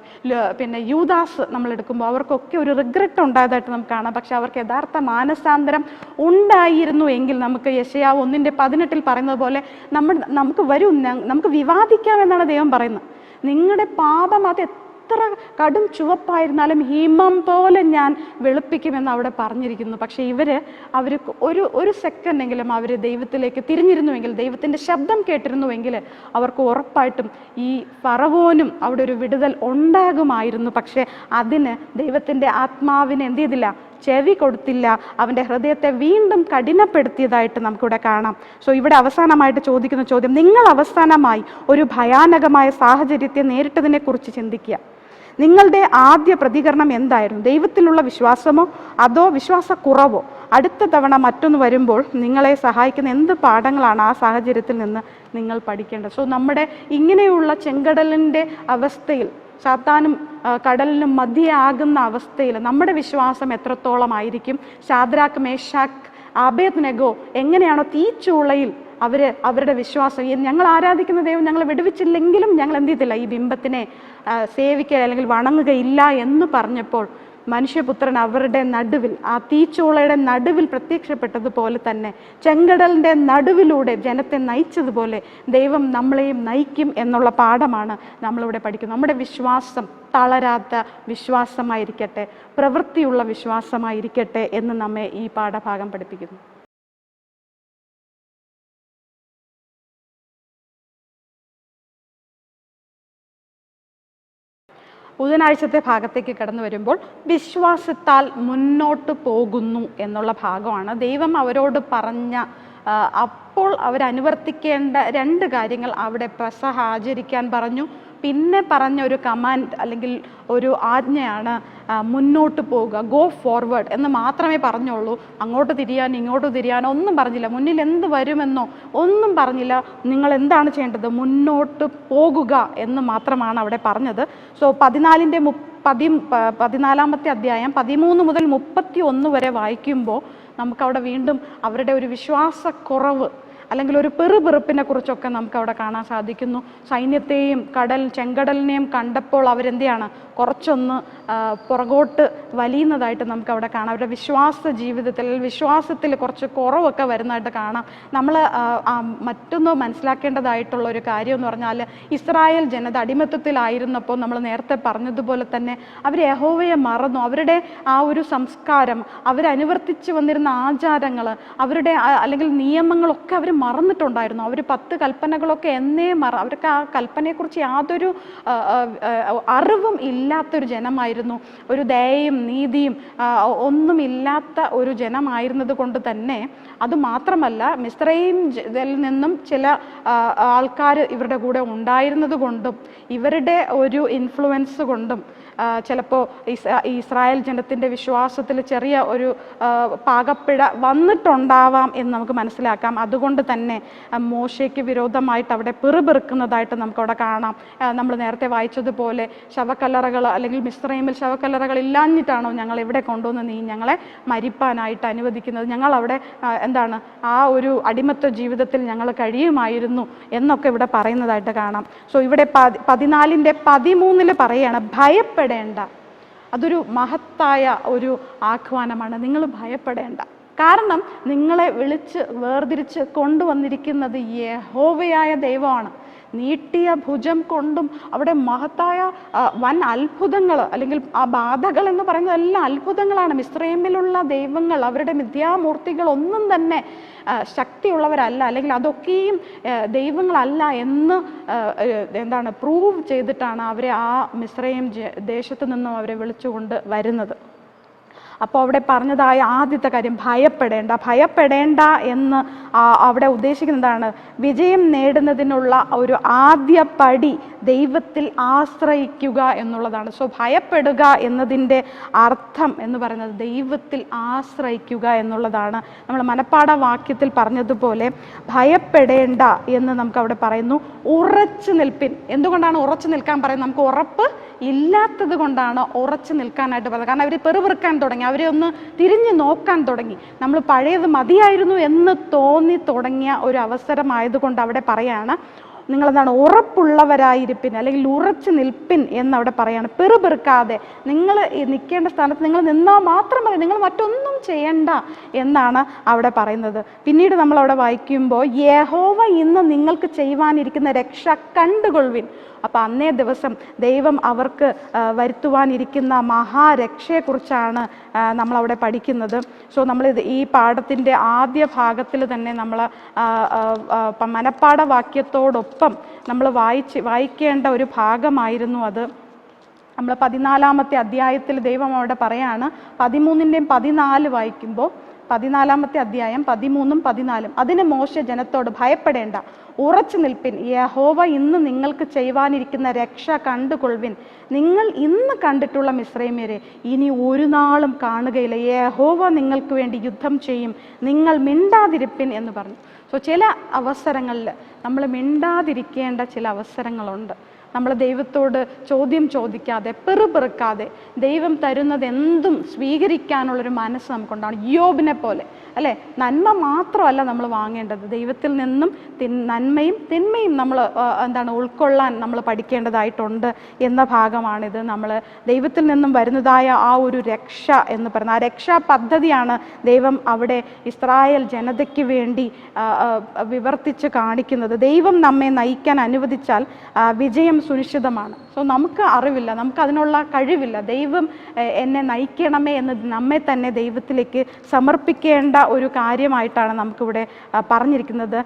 പിന്നെ യൂദാസ് നമ്മളെടുക്കുമ്പോൾ അവർക്കൊക്കെ ഒരു റിഗ്രറ്റ് ഉണ്ടായതായിട്ട് നമുക്ക് കാണാം. പക്ഷെ അവർക്ക് യഥാർത്ഥ മാനസാന്തരം ഉണ്ടായിരുന്നു എങ്കിൽ, നമുക്ക് യെശയ്യാവ് 1:18 പറയുന്നത് പോലെ നമുക്ക് വിവാദിക്കാം ദൈവം പറയുന്നത്. നിങ്ങളുടെ പാപം അത് എത്ര കടും ചുവപ്പായിരുന്നാലും ഹിമം പോലെ ഞാൻ വെളുപ്പിക്കുമെന്ന് അവിടെ പറഞ്ഞിരിക്കുന്നു. പക്ഷേ അവർ ഒരു സെക്കൻഡെങ്കിലും അവർ ദൈവത്തിലേക്ക് തിരിഞ്ഞിരുന്നുവെങ്കിൽ, ദൈവത്തിൻ്റെ ശബ്ദം കേട്ടിരുന്നുവെങ്കിൽ അവർക്ക് ഉറപ്പായിട്ടും ഈ ഫറവോനും അവിടെ ഒരു വിടുതൽ ഉണ്ടാകുമായിരുന്നു. പക്ഷേ അതിന് ദൈവത്തിൻ്റെ ആത്മാവിനെ എന്ത് ചെയ്തില്ല? ചെവി കൊടുത്തില്ല. അവൻ്റെ ഹൃദയത്തെ വീണ്ടും കഠിനപ്പെടുത്തിയതായിട്ട് നമുക്കിവിടെ കാണാം. സോ ഇവിടെ അവസാനമായിട്ട് ചോദിക്കുന്ന ചോദ്യം, നിങ്ങൾ അവസാനമായി ഒരു ഭയാനകമായ സാഹചര്യത്തെ നേരിട്ടതിനെക്കുറിച്ച് ചിന്തിക്കുക. നിങ്ങളുടെ ആദ്യ പ്രതികരണം എന്തായിരുന്നു? ദൈവത്തിലുള്ള വിശ്വാസമോ അതോ വിശ്വാസക്കുറവോ? അടുത്ത തവണ മറ്റൊന്ന് വരുമ്പോൾ നിങ്ങളെ സഹായിക്കുന്ന എന്ത് പാഠങ്ങളാണ് ആ സാഹചര്യത്തിൽ നിന്ന് നിങ്ങൾ പഠിക്കേണ്ടത്? സോ നമ്മുടെ ഇങ്ങനെയുള്ള ചെങ്കടലിൻ്റെ അവസ്ഥയിൽ, സാത്താനും കടലിനും മധ്യയാകുന്ന അവസ്ഥയിൽ നമ്മുടെ വിശ്വാസം എത്രത്തോളമായിരിക്കും? ശാദ്രാക്ക്, മേശാക്ക്, ആബേദ്നെഗോ എങ്ങനെയാണോ തീച്ചൂളയിൽ അവരുടെ വിശ്വാസം, ഞങ്ങൾ ആരാധിക്കുന്ന ദൈവം ഞങ്ങളെ വിടുവിച്ചില്ലെങ്കിലും ഞങ്ങൾ എന്ത് ചെയ്തില്ല, ഈ ബിംബത്തിനെ സേവിക്കുക അല്ലെങ്കിൽ വണങ്ങുകയില്ല എന്ന് പറഞ്ഞപ്പോൾ മനുഷ്യപുത്രൻ അവരുടെ നടുവിൽ, ആ തീച്ചൂളയുടെ നടുവിൽ പ്രത്യക്ഷപ്പെട്ടതുപോലെ തന്നെ ചെങ്കടലിൻ്റെ നടുവിലൂടെ ജനത്തെ നയിച്ചതുപോലെ ദൈവം നമ്മളെയും നയിക്കും എന്നുള്ള പാഠമാണ് നമ്മളിവിടെ പഠിക്കുന്നത്. നമ്മുടെ വിശ്വാസം തളരാത്ത വിശ്വാസമായിരിക്കട്ടെ, പ്രവൃത്തിയുള്ള വിശ്വാസമായിരിക്കട്ടെ എന്ന് നമ്മെ ഈ പാഠഭാഗം പഠിപ്പിക്കുന്നു. ബുധനാഴ്ചത്തെ ഭാഗത്തേക്ക് കടന്നു വരുമ്പോൾ വിശ്വാസത്താൽ മുന്നോട്ട് പോകുന്നു എന്നുള്ള ഭാഗമാണ്. ദൈവം അവരോട് പറഞ്ഞ, അപ്പോൾ അവരനുവർത്തിക്കേണ്ട 2 കാര്യങ്ങൾ അവിടെ പെസഹ ആചരിക്കാൻ പറഞ്ഞു. പിന്നെ പറഞ്ഞ ഒരു കമാൻഡ് അല്ലെങ്കിൽ ഒരു ആജ്ഞയാണ് മുന്നോട്ട് പോവുക, ഗോ ഫോർവേഡ് എന്ന് മാത്രമേ പറഞ്ഞുള്ളൂ. അങ്ങോട്ട് തിരിയാൻ ഇങ്ങോട്ട് തിരിയാനോ ഒന്നും പറഞ്ഞില്ല. മുന്നിൽ എന്ത് വരുമെന്നോ ഒന്നും പറഞ്ഞില്ല. നിങ്ങൾ എന്താണ് ചെയ്യേണ്ടത്? മുന്നോട്ട് പോകുക എന്ന് മാത്രമാണ് അവിടെ പറഞ്ഞത്. സോ 14-ാമത്തെ അധ്യായം 13 മുതൽ 31 വരെ വായിക്കുമ്പോൾ നമുക്കവിടെ വീണ്ടും അവരുടെ ഒരു വിശ്വാസക്കുറവ് അല്ലെങ്കിൽ ഒരു പെറുപെറുപ്പിനെ കുറിച്ചൊക്കെ നമുക്ക് അവിടെ കാണാൻ സാധിക്കുന്നു. സൈന്യത്തെയും ചെങ്കടലിനെയും കണ്ടപ്പോൾ അവരെന്തെയാണ്, കുറച്ചൊന്ന് പുറകോട്ട് വലിയുന്നതായിട്ട് നമുക്ക് അവിടെ കാണാം. അവരുടെ വിശ്വാസ ജീവിതത്തിൽ, വിശ്വാസത്തിൽ കുറച്ച് കുറവൊക്കെ വരുന്നതായിട്ട് കാണാം. നമ്മൾ മറ്റൊന്ന് മനസ്സിലാക്കേണ്ടതായിട്ടുള്ള ഒരു കാര്യം എന്ന് പറഞ്ഞാൽ, ഇസ്രായേൽ ജനത അടിമത്തത്തിലായിരുന്നപ്പോൾ നമ്മൾ നേരത്തെ പറഞ്ഞതുപോലെ തന്നെ അവർ യഹോവയെ മറന്നു. അവരുടെ ആ ഒരു സംസ്കാരം, അവരനുവർത്തിച്ച് വന്നിരുന്ന ആചാരങ്ങൾ, അവരുടെ അല്ലെങ്കിൽ നിയമങ്ങളൊക്കെ അവർ മറന്നിട്ടുണ്ടായിരുന്നു. അവർ 10 കൽപ്പനകളൊക്കെ അവർക്ക് ആ കൽപ്പനയെക്കുറിച്ച് യാതൊരു അറിവും ഇല്ലാത്തൊരു ജനമായിരുന്നു. ഒരു ദയയും നീതിയും ഒന്നുമില്ലാത്ത ഒരു ജനമായിരുന്നത് കൊണ്ട് തന്നെ, അതുമാത്രമല്ല മിസ്രയീമിൽ നിന്നും ചില ആൾക്കാർ ഇവരുടെ കൂടെ ഉണ്ടായിരുന്നത് കൊണ്ടും ഇവരുടെ ഒരു ഇൻഫ്ലുവൻസ് കൊണ്ടും ചിലപ്പോൾ ഇസ്രായേൽ ജനത്തിൻ്റെ വിശ്വാസത്തിൽ ചെറിയ ഒരു പാകപ്പിഴ വന്നിട്ടുണ്ടാവാം എന്ന് നമുക്ക് മനസ്സിലാക്കാം. അതുകൊണ്ട് തന്നെ മോശയ്ക്ക് വിരോധമായിട്ട് അവിടെ പെറുപെറുക്കുന്നതായിട്ട് നമുക്കവിടെ കാണാം. നമ്മൾ നേരത്തെ വായിച്ചതുപോലെ ശവക്കല്ലറകൾ, അല്ലെങ്കിൽ മിസ്രയീമിൽ ശവക്കല്ലറകൾ ഇല്ലാഞ്ഞിട്ടാണോ ഞങ്ങൾ എവിടെ കൊണ്ടുവന്ന് നീ ഞങ്ങളെ മരിപ്പാനായിട്ട് അനുവദിക്കുന്നത്? ഞങ്ങൾ അവിടെ എന്താണ് ആ ഒരു അടിമത്ത ജീവിതത്തിൽ ഞങ്ങൾ കഴിയുമായിരുന്നു എന്നൊക്കെ ഇവിടെ പറയുന്നതായിട്ട് കാണാം. സോ ഇവിടെ 14-13 പറയുകയാണ്, ഭയപ്പെടേണ്ട. അതൊരു മഹത്തായ ഒരു ആഹ്വാനമാണ്. നിങ്ങൾ ഭയപ്പെടേണ്ട. കാരണം നിങ്ങളെ വിളിച്ച് വേർതിരിച്ച് കൊണ്ടുവന്നിരിക്കുന്നത് യഹോവയായ ദൈവമാണ്. നീട്ടിയ ഭുജം കൊണ്ടും അവിടെ മഹത്തായ വൻ അത്ഭുതങ്ങൾ, അല്ലെങ്കിൽ ആ ബാധകൾ എന്ന് പറയുന്നത് എല്ലാം അത്ഭുതങ്ങളാണ്. മിസ്രയീമിലുള്ള ദൈവങ്ങൾ, അവരുടെ മിഥ്യാമൂർത്തികൾ ഒന്നും തന്നെ ശക്തിയുള്ളവരല്ല, അല്ലെങ്കിൽ അതൊക്കെയും ദൈവങ്ങളല്ല എന്ന് പ്രൂവ് ചെയ്തിട്ടാണ് അവരെ ആ മിസ്രയീം ദേശത്ത് നിന്നും അവരെ വിളിച്ചുകൊണ്ട് വരുന്നത്. അപ്പോൾ അവിടെ പറഞ്ഞതായ ആദ്യത്തെ കാര്യം ഭയപ്പെടേണ്ട എന്ന് അവിടെ ഉദ്ദേശിക്കുന്നതാണ് വിജയം നേടുന്നതിനുള്ള ഒരു ആദ്യ പടി ദൈവത്തിൽ ആശ്രയിക്കുക എന്നുള്ളതാണ്. സോ ഭയപ്പെടുക എന്നതിൻ്റെ അർത്ഥം എന്ന് പറയുന്നത് ദൈവത്തിൽ ആശ്രയിക്കുക എന്നുള്ളതാണ്. നമ്മൾ മനപ്പാഠ വാക്യത്തിൽ പറഞ്ഞതുപോലെ ഭയപ്പെടേണ്ട എന്ന് നമുക്ക് അവിടെ പറയുന്നു. ഉറച്ചു നിൽപ്പിൻ. എന്തുകൊണ്ടാണ് ഉറച്ചു നിൽക്കാൻ പറയുന്നത്? നമുക്ക് ഉറപ്പ് ഇല്ലാത്തത് കൊണ്ടാണ് ഉറച്ചു നിൽക്കാനായിട്ട് പറയുന്നത്. കാരണം അവർ പെറുപെറുക്കാൻ തുടങ്ങി, അവരെ ഒന്ന് തിരിഞ്ഞു നോക്കാൻ തുടങ്ങി. നമ്മൾ പഴയത് മതിയായിരുന്നു എന്ന് തോന്നി തുടങ്ങിയ ഒരു അവസരമായതുകൊണ്ട് അവിടെ പറയാണ്, നിങ്ങളെന്താണ് ഉറപ്പുള്ളവരായിരിപ്പിൻ, അല്ലെങ്കിൽ ഉറച്ചു നിൽപ്പിൻ എന്നവിടെ പറയാണ്. പെറുപെറുക്കാതെ നിങ്ങൾ നിൽക്കേണ്ട സ്ഥാനത്ത് നിങ്ങൾ നിന്നാൽ മാത്രം മതി, നിങ്ങൾ മറ്റൊന്നും ചെയ്യണ്ട എന്നാണ് അവിടെ പറയുന്നത്. പിന്നീട് നമ്മളവിടെ വായിക്കുമ്പോൾ, യഹോവ ഇന്ന് നിങ്ങൾക്ക് ചെയ്യുവാനിരിക്കുന്ന രക്ഷ കണ്ടുകൊള്ളുവിൻ. അപ്പം അന്നേ ദിവസം ദൈവം അവർക്ക് വരുത്തുവാനിരിക്കുന്ന മഹാരക്ഷയെക്കുറിച്ചാണ് നമ്മളവിടെ പഠിക്കുന്നത്. സോ നമ്മൾ ഈ പാഠത്തിൻ്റെ ആദ്യ ഭാഗത്തിൽ തന്നെ നമ്മൾ മനപ്പാഠ വാക്യത്തോടൊപ്പം നമ്മൾ വായിക്കേണ്ട ഒരു ഭാഗമായിരുന്നു അത്. നമ്മൾ 14-ാമത്തെ അധ്യായത്തിൽ ദൈവം അവിടെ പറയാണ്, 13-ൻ്റെയും 14 വായിക്കുമ്പോൾ 14 അധ്യായം 13, 14. അതിന് മോശെ ജനത്തോട്, ഭയപ്പെടേണ്ട, ഉറച്ചു നിൽപ്പിൻ, യഹോവ ഇന്ന് നിങ്ങൾക്ക് ചെയ്യുവാനിരിക്കുന്ന രക്ഷ കണ്ടുകൊള്ളുവിൻ. നിങ്ങൾ ഇന്ന് കണ്ടിട്ടുള്ള മിസ്രൈമ്യരെ ഇനി ഒരു നാളും കാണുകയില്ല. യഹോവ നിങ്ങൾക്ക് വേണ്ടി യുദ്ധം ചെയ്യും, നിങ്ങൾ മിണ്ടാതിരിപ്പിൻ എന്ന് പറഞ്ഞു. ചില അവസരങ്ങളിൽ നമ്മൾ മിണ്ടാതിരിക്കേണ്ട ചില അവസരങ്ങളുണ്ട്. നമ്മൾ ദൈവത്തോട് ചോദ്യം ചോദിക്കാതെ, പെറുപെറുക്കാതെ, ദൈവം തരുന്നത് എന്തും സ്വീകരിക്കാനുള്ളൊരു മനസ്സ് നമുക്കുണ്ടാവണം. യോബിനെ പോലെ അല്ലേ? നന്മ മാത്രമല്ല നമ്മൾ വാങ്ങേണ്ടത്, ദൈവത്തിൽ നിന്നും നന്മയും തിന്മയും നമ്മൾ ഉൾക്കൊള്ളാൻ നമ്മൾ പഠിക്കേണ്ടതായിട്ടുണ്ട് എന്ന ഭാഗമാണിത്. നമ്മൾ ദൈവത്തിൽ നിന്നും വരുന്നതായ ആ ഒരു രക്ഷ എന്ന് പറയുന്നത്, ആ രക്ഷാ പദ്ധതിയാണ് ദൈവം അവിടെ ഇസ്രായേൽ ജനതയ്ക്ക് വേണ്ടി വിവർത്തിച്ച് കാണിക്കുന്നത്. ദൈവം നമ്മെ നയിക്കാൻ അനുവദിച്ചാൽ വിജയം സുനിശ്ചിതമാണ്. നമുക്ക് അറിവില്ല, നമുക്ക് അതിനുള്ള കഴിവില്ല. ദൈവം എന്നെ നയിക്കണമേ എന്ന് നമ്മെ തന്നെ ദൈവത്തിലേക്ക് സമർപ്പിക്കേണ്ട ഒരു കാര്യമായിട്ടാണ് നമുക്കിവിടെ പറഞ്ഞിരിക്കുന്നത്.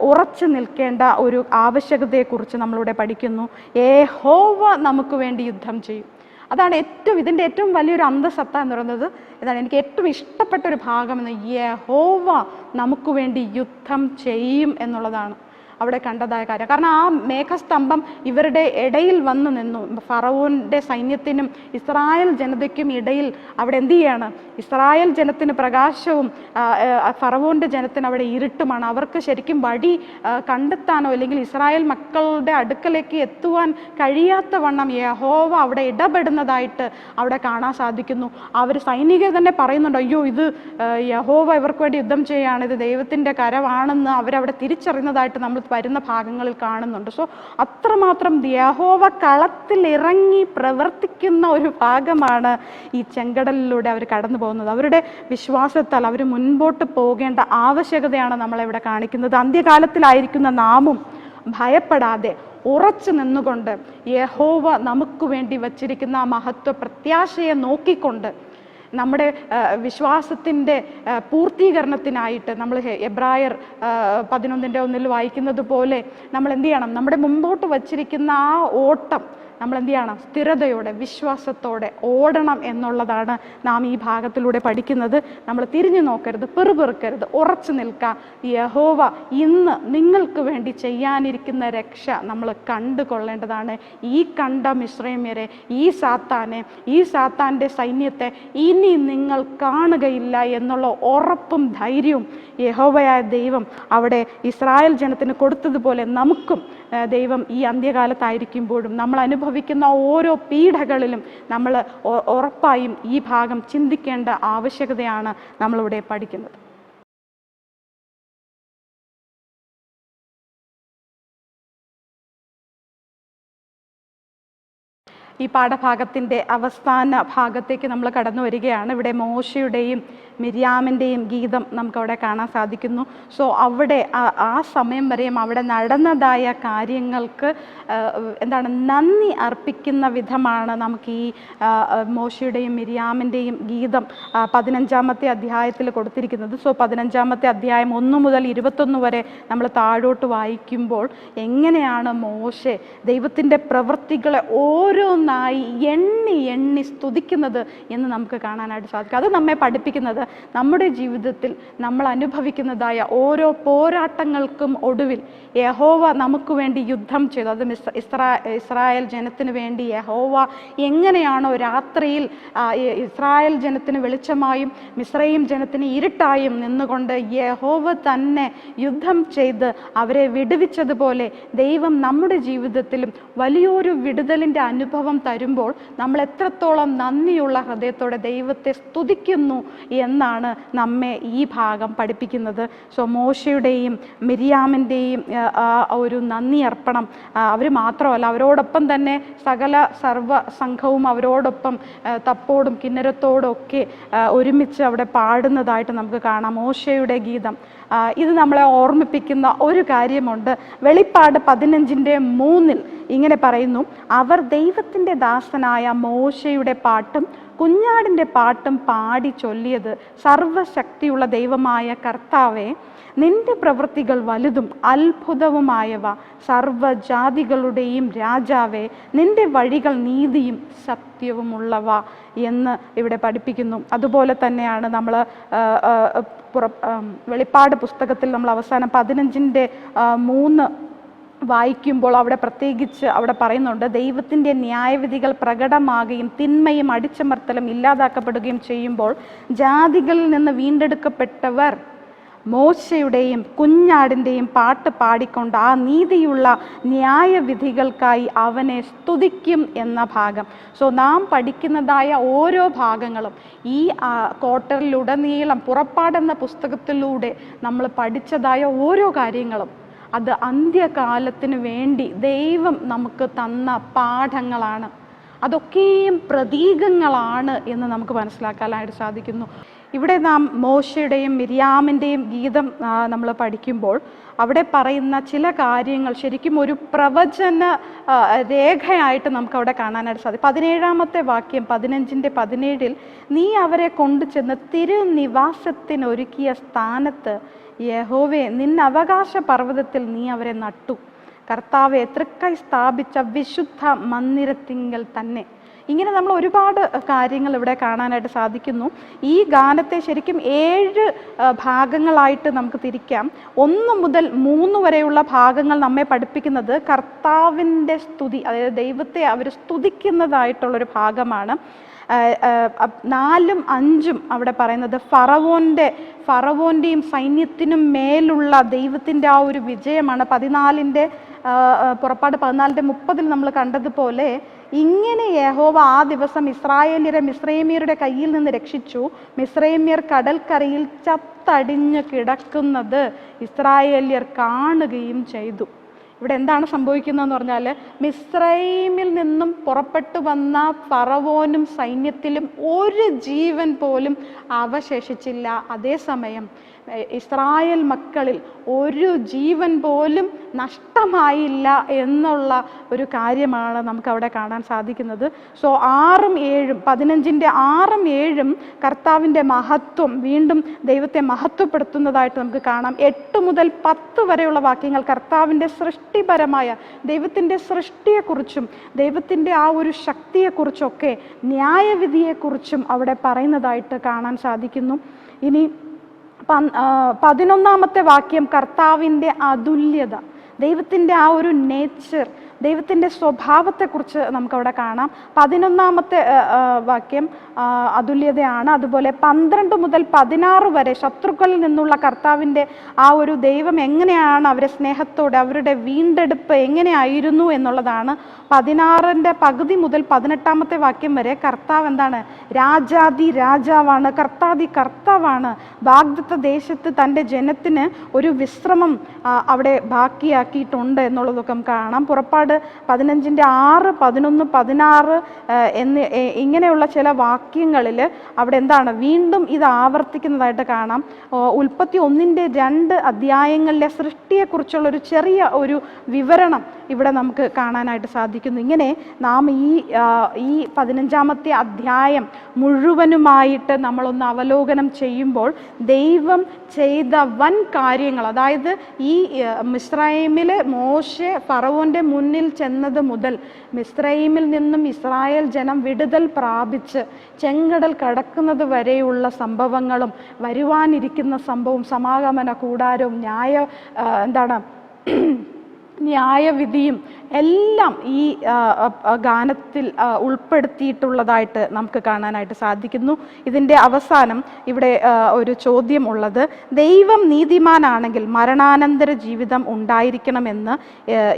ഉറച്ചു നിൽക്കേണ്ട ഒരു ആവശ്യകതയെക്കുറിച്ച് നമ്മളിവിടെ പഠിക്കുന്നു. യഹോവ നമുക്ക് വേണ്ടി യുദ്ധം ചെയ്യും. അതാണ് ഇതിൻ്റെ ഏറ്റവും വലിയൊരു അന്തസത്ത എന്ന് പറയുന്നത്. ഇതാണ് എനിക്ക് ഏറ്റവും ഇഷ്ടപ്പെട്ട ഒരു ഭാഗമെന്ന്, യഹോവ നമുക്ക് വേണ്ടി യുദ്ധം ചെയ്യും എന്നുള്ളതാണ് അവിടെ കണ്ടതായ കാര്യം. കാരണം ആ മേഘസ്തംഭം ഇവരുടെ ഇടയിൽ വന്നു നിന്നു. ഫറവോന്റെ സൈന്യത്തിനും ഇസ്രായേൽ ജനതയ്ക്കും ഇടയിൽ അവിടെ എന്ത് ചെയ്യാണ്? ഇസ്രായേൽ ജനത്തിന് പ്രകാശവും ഫറവോന്റെ ജനത്തിന് അവിടെ ഇരുട്ടുമാണ്. അവർക്ക് ശരിക്കും വഴി കണ്ടെത്താനോ അല്ലെങ്കിൽ ഇസ്രായേൽ മക്കളുടെ അടുക്കലേക്ക് എത്തുവാൻ കഴിയാത്ത വണ്ണം യഹോവ അവിടെ ഇടപെടുന്നതായിട്ട് അവിടെ കാണാൻ സാധിക്കുന്നു. അവർ സൈനികർ തന്നെ പറയുന്നുണ്ട്, അയ്യോ ഇത് യഹോവ ഇവർക്ക് വേണ്ടി യുദ്ധം ചെയ്യുകയാണ്, ഇത് ദൈവത്തിൻ്റെ കരമാണെന്ന് അവരവിടെ തിരിച്ചറിയുന്നതായിട്ട് നമ്മൾ വരുന്ന ഭാഗങ്ങളിൽ കാണുന്നുണ്ട്. അത്രമാത്രം യഹോവ കളത്തിലിറങ്ങി പ്രവർത്തിക്കുന്ന ഒരു ഭാഗമാണ് ഈ ചെങ്കടലിലൂടെ അവർ കടന്നു പോകുന്നത്. അവരുടെ വിശ്വാസത്താൽ അവർ മുൻപോട്ട് പോകേണ്ട ആവശ്യകതയാണ് നമ്മളെവിടെ കാണിക്കുന്നത്. അന്ത്യകാലത്തിലായിരിക്കുന്ന നാമും ഭയപ്പെടാതെ ഉറച്ചു നിന്നുകൊണ്ട് യഹോവ നമുക്ക് വേണ്ടി വച്ചിരിക്കുന്ന ആ മഹത്വ പ്രത്യാശയെ നോക്കിക്കൊണ്ട് നമ്മുടെ വിശ്വാസത്തിൻ്റെ പൂർത്തീകരണത്തിനായിട്ട് നമ്മൾ എബ്രായർ 11:1 വായിക്കുന്നത് പോലെ നമ്മൾ എന്ത് ചെയ്യണം? നമ്മുടെ മുമ്പോട്ട് വച്ചിരിക്കുന്ന ആ ഓട്ടം നമ്മൾ എന്ത് ചെയ്യണം? സ്ഥിരതയോടെ, വിശ്വാസത്തോടെ ഓടണം എന്നുള്ളതാണ് നാം ഈ ഭാഗത്തിലൂടെ പഠിക്കുന്നത്. നമ്മൾ തിരിഞ്ഞു നോക്കരുത്, പെറുപെറുക്കരുത്, ഉറച്ചു നിൽക്കാം. യഹോവ ഇന്ന് നിങ്ങൾക്ക് വേണ്ടി ചെയ്യാനിരിക്കുന്ന രക്ഷ നമ്മൾ കണ്ടുകൊള്ളേണ്ടതാണ്. ഈ കണ്ട മിസ്രൈമ്യരെ, ഈ സാത്താൻ്റെ സൈന്യത്തെ ഇനി നിങ്ങൾ കാണുകയില്ല എന്നുള്ള ഉറപ്പും ധൈര്യവും യഹോവയായ ദൈവം അവിടെ ഇസ്രായേൽ ജനത്തിന് കൊടുത്തതുപോലെ നമുക്കും ദൈവം ഈ അന്ത്യകാലത്തായിരിക്കുമ്പോഴും നമ്മൾ അനുഭവിക്കുന്ന ഓരോ പീഡകളിലും നമ്മൾ ഉറപ്പായും ഈ ഭാഗം ചിന്തിക്കേണ്ട ആവശ്യകതയാണ് നമ്മളിവിടെ പഠിക്കുന്നത്. ഈ പാഠഭാഗത്തിൻ്റെ അവസാന ഭാഗത്തേക്ക് നമ്മൾ കടന്നു വരികയാണ്. ഇവിടെ മോശയുടെയും മിര്യാമിൻ്റെയും ഗീതം നമുക്കവിടെ കാണാൻ സാധിക്കുന്നു. അവിടെ ആ സമയം വരെയും അവിടെ നടന്നതായ കാര്യങ്ങൾക്ക് നന്ദി അർപ്പിക്കുന്ന വിധമാണ് നമുക്ക് ഈ മോശയുടെയും മിര്യാമിൻ്റെയും ഗീതം 15-ാമത്തെ അധ്യായത്തിൽ കൊടുത്തിരിക്കുന്നത്. 15-ാമത്തെ അധ്യായം 1 മുതൽ 21 വരെ നമ്മൾ താഴോട്ട് വായിക്കുമ്പോൾ എങ്ങനെയാണ് മോശെ ദൈവത്തിൻ്റെ പ്രവൃത്തികളെ ഓരോന്നായി എണ്ണി സ്തുതിക്കുന്നത് എന്ന് നമുക്ക് കാണാനായിട്ട് സാധിക്കും. അത് നമ്മെ പഠിപ്പിക്കുന്നത് നമ്മുടെ ജീവിതത്തിൽ നമ്മൾ അനുഭവിക്കുന്നതായ ഓരോ പോരാട്ടങ്ങൾക്കും ഒടുവിൽ യഹോവ നമുക്ക് വേണ്ടി യുദ്ധം ചെയ്തു. അത് ഇസ്രായേൽ ജനത്തിന് വേണ്ടി യഹോവ എങ്ങനെയാണോ രാത്രിയിൽ ഇസ്രായേൽ ജനത്തിന് വെളിച്ചമായും മിസ്രയീം ജനത്തിന് ഇരുട്ടായും നിന്നുകൊണ്ട് യഹോവ തന്നെ യുദ്ധം ചെയ്ത് അവരെ വിടുവിച്ചതുപോലെ ദൈവം നമ്മുടെ ജീവിതത്തിലും വലിയൊരു വിടുതലിൻ്റെ അനുഭവം തരുമ്പോൾ നമ്മൾ എത്രത്തോളം നന്ദിയുള്ള ഹൃദയത്തോടെ ദൈവത്തെ സ്തുതിക്കുന്നു എന്നാണ് നമ്മെ ഈ ഭാഗം പഠിപ്പിക്കുന്നത്. മോശയുടെയും മിര്യാമിൻ്റെയും ഒരു നന്ദി അർപ്പണം അവർ മാത്രമല്ല, അവരോടൊപ്പം തന്നെ സർവ സംഘവും അവരോടൊപ്പം തപ്പോടും കിന്നരത്തോടും ഒക്കെ ഒരുമിച്ച് അവിടെ പാടുന്നതായിട്ട് നമുക്ക് കാണാം. മോശയുടെ ഗീതം ഇത് നമ്മളെ ഓർമ്മിപ്പിക്കുന്ന ഒരു കാര്യമുണ്ട്. വെളിപ്പാട് 15:3 ഇങ്ങനെ പറയുന്നു, അവർ ദൈവത്തിൻ്റെ ദാസനായ മോശയുടെ പാട്ടും കുഞ്ഞാടിൻ്റെ പാട്ടും പാടി ചൊല്ലിയത്, സർവശക്തിയുള്ള ദൈവമായ കർത്താവേ, നിന്റെ പ്രവൃത്തികൾ വലുതും അത്ഭുതവുമായവ, സർവജാതികളുടെയും രാജാവേ, നിന്റെ വഴികൾ നീതിയും സത്യവുമുള്ളവ എന്ന് ഇവിടെ പഠിപ്പിക്കുന്നു. അതുപോലെ തന്നെയാണ് നമ്മൾ വെളിപ്പാട് പുസ്തകത്തിൽ നമ്മൾ അവസാനം 15:3 വായിക്കുമ്പോൾ അവിടെ പ്രത്യേകിച്ച് അവിടെ പറയുന്നുണ്ട്, ദൈവത്തിൻ്റെ ന്യായവിധികൾ പ്രകടമാകുകയും തിന്മയും അടിച്ചമർത്തലും ഇല്ലാതാക്കപ്പെടുകയും ചെയ്യുമ്പോൾ ജാതികളിൽ നിന്ന് വീണ്ടെടുക്കപ്പെട്ടവർ മോശയുടെയും കുഞ്ഞാടിൻ്റെയും പാട്ട് പാടിക്കൊണ്ട് ആ നീതിയുള്ള ന്യായവിധികൾക്കായി അവനെ സ്തുതിക്കും എന്ന ഭാഗം. സോ നാം പഠിക്കുന്നതായ ഓരോ ഭാഗങ്ങളും ഈ ക്വാർട്ടറിലുടനീളം പുറപ്പാടെന്ന പുസ്തകത്തിലൂടെ നമ്മൾ പഠിച്ചതായ ഓരോ കാര്യങ്ങളും അത് അന്ത്യകാലത്തിന് വേണ്ടി ദൈവം നമുക്ക് തന്ന പാഠങ്ങളാണ്. അതൊക്കെയും പ്രതീകങ്ങളാണ് എന്ന് നമുക്ക് മനസ്സിലാക്കാനായിട്ട് സാധിക്കുന്നു. ഇവിടെ നാം മോശയുടെയും മിര്യാമിൻ്റെയും ഗീതം നമ്മൾ പഠിക്കുമ്പോൾ അവിടെ പറയുന്ന ചില കാര്യങ്ങൾ ശരിക്കും ഒരു പ്രവചന രേഖയായിട്ട് നമുക്ക് അവിടെ കാണാനായിട്ട് സാധിക്കും. 17-ാമത്തെ വാക്യം 15:17 നീ അവരെ കൊണ്ടുചെന്ന് തിരുനിവാസത്തിനൊരുക്കിയ സ്ഥാനത്ത് യഹോവേ, നിന്റെ അവകാശ പർവ്വതത്തിൽ നീ അവരെ നട്ടു. കർത്താവെ, തൃക്കൈ സ്ഥാപിച്ച വിശുദ്ധ മന്ദിരത്തിങ്കൽ തന്നെ. ഇങ്ങനെ നമ്മൾ ഒരുപാട് കാര്യങ്ങൾ ഇവിടെ കാണാനായിട്ട് സാധിക്കുന്നു. ഈ ഗാനത്തെ ശരിക്കും 7 ഭാഗങ്ങളായിട്ട് നമുക്ക് തിരിക്കാം. 1 മുതൽ 3 വരെയുള്ള ഭാഗങ്ങൾ നമ്മെ പഠിപ്പിക്കുന്നത് കർത്താവിൻ്റെ സ്തുതി, അതായത് ദൈവത്തെ അവർ സ്തുതിക്കുന്നതായിട്ടുള്ളൊരു ഭാഗമാണ്. 4ഉം 5ഉം അവിടെ പറയുന്നത് ഫറവോൻ്റെയും സൈന്യത്തിനും മേലുള്ള ദൈവത്തിൻ്റെ ആ ഒരു വിജയമാണ്. പുറപ്പാട് 14:30 നമ്മൾ കണ്ടതുപോലെ, ഇങ്ങനെ യഹോവ ആ ദിവസം ഇസ്രായേല്യരെ മിസ്രൈമ്യരുടെ കയ്യിൽ നിന്ന് രക്ഷിച്ചു. മിസ്രൈമ്യർ കടൽക്കരയിൽ ചത്തടിഞ്ഞു കിടക്കുന്നത് ഇസ്രായേല്യർ കാണുകയും ചെയ്തു. ഇവിടെ എന്താണ് സംഭവിക്കുന്നതെന്ന് പറഞ്ഞാൽ, മിസ്രൈമിൽ നിന്നും പുറപ്പെട്ടു വന്ന ഫറവോനും സൈന്യത്തിലും ഒരു ജീവൻ പോലും അവശേഷിച്ചില്ല. അതേസമയം ഇസ്രായേൽ മക്കളിൽ ഒരു ജീവൻ പോലും നഷ്ടമായില്ല എന്നുള്ള ഒരു കാര്യമാണ് നമുക്ക് അവിടെ കാണാൻ സാധിക്കുന്നത്. സോ 6ഉം 7ഉം 15:6ഉം 7ഉം കർത്താവിൻ്റെ മഹത്വം, വീണ്ടും ദൈവത്തെ മഹത്വപ്പെടുത്തുന്നതായിട്ട് നമുക്ക് കാണാം. 8 മുതൽ 10 വരെയുള്ള വാക്യങ്ങൾ കർത്താവിൻ്റെ സൃഷ്ടിപരമായ ദൈവത്തിൻ്റെ സൃഷ്ടിയെക്കുറിച്ചും ദൈവത്തിൻ്റെ ആ ഒരു ശക്തിയെക്കുറിച്ചൊക്കെ ന്യായവിധിയെക്കുറിച്ചും അവിടെ പറയുന്നതായിട്ട് കാണാൻ സാധിക്കുന്നു. ഇനി 11-ാമത്തെ വാക്യം കർത്താവിൻ്റെ അതുല്യത, ദൈവത്തിൻ്റെ ആ ഒരു നേച്ചർ, ദൈവത്തിൻ്റെ സ്വഭാവത്തെക്കുറിച്ച് നമുക്കവിടെ കാണാം. 11-ാമത്തെ വാക്യം അതുല്യതയാണ്. അതുപോലെ 12 മുതൽ 16 വരെ ശത്രുക്കളിൽ നിന്നുള്ള കർത്താവിൻ്റെ ആ ഒരു ദൈവം എങ്ങനെയാണ് അവരെ സ്നേഹത്തോടെ, അവരുടെ വീണ്ടെടുപ്പ് എങ്ങനെയായിരുന്നു എന്നുള്ളതാണ്. 16ന്റെ പകുതി മുതൽ 18-ാമത്തെ വാക്യം വരെ കർത്താവ് എന്താണ്? രാജാതി രാജാവാണ്, കർത്താതി കർത്താവാണ്. വാഗ്ദത്ത ദേശത്ത് തൻ്റെ ജനത്തിന് ഒരു വിശ്രമം അവിടെ ബാക്കിയാക്കിയിട്ടുണ്ട് എന്നുള്ളതൊക്കെ നമുക്ക് കാണാം. പുറപ്പാട് 15:6, 11, 16 ഇങ്ങനെയുള്ള ചില വാക്യങ്ങളിൽ അവിടെ എന്താണ്? വീണ്ടും ഇത് ആവർത്തിക്കുന്നതായിട്ട് കാണാം. ഉൽപ്പത്തി 1ന്റെ 2 അധ്യായങ്ങളിലെ സൃഷ്ടിയെക്കുറിച്ചുള്ള ഒരു ചെറിയ ഒരു വിവരണം ഇവിടെ നമുക്ക് കാണാനായിട്ട് സാധിക്കുന്നു. ഇങ്ങനെ നാം ഈ 15-ാമത്തെ അധ്യായം മുഴുവനുമായിട്ട് നമ്മളൊന്ന് അവലോകനം ചെയ്യുമ്പോൾ ദൈവം ചെയ്ത വൻ കാര്യങ്ങൾ, അതായത് ഈ മിസ്രൈമിലെ മോശെ ഫറവോൻ്റെ മുന്നിൽ ചെന്നത് മുതൽ മിസ്രൈമിൽ നിന്നും ഇസ്രായേൽ ജനം വിടുതൽ പ്രാപിച്ച് ചെങ്കടൽ കടക്കുന്നത് വരെയുള്ള സംഭവങ്ങളും വരുവാനിരിക്കുന്ന സംഭവം, സമാഗമന കൂടാരവും ന്യായവിധിയും എല്ലാം ഈ ഗാനത്തിൽ ഉൾപ്പെടുത്തിയിട്ടുള്ളതായിട്ട് നമുക്ക് കാണാനായിട്ട് സാധിക്കുന്നു. ഇതിൻ്റെ അവസാനം ഇവിടെ ഒരു ചോദ്യം ഉള്ളത്, ദൈവം നീതിമാനാണെങ്കിൽ മരണാനന്തര ജീവിതം ഉണ്ടായിരിക്കണമെന്ന്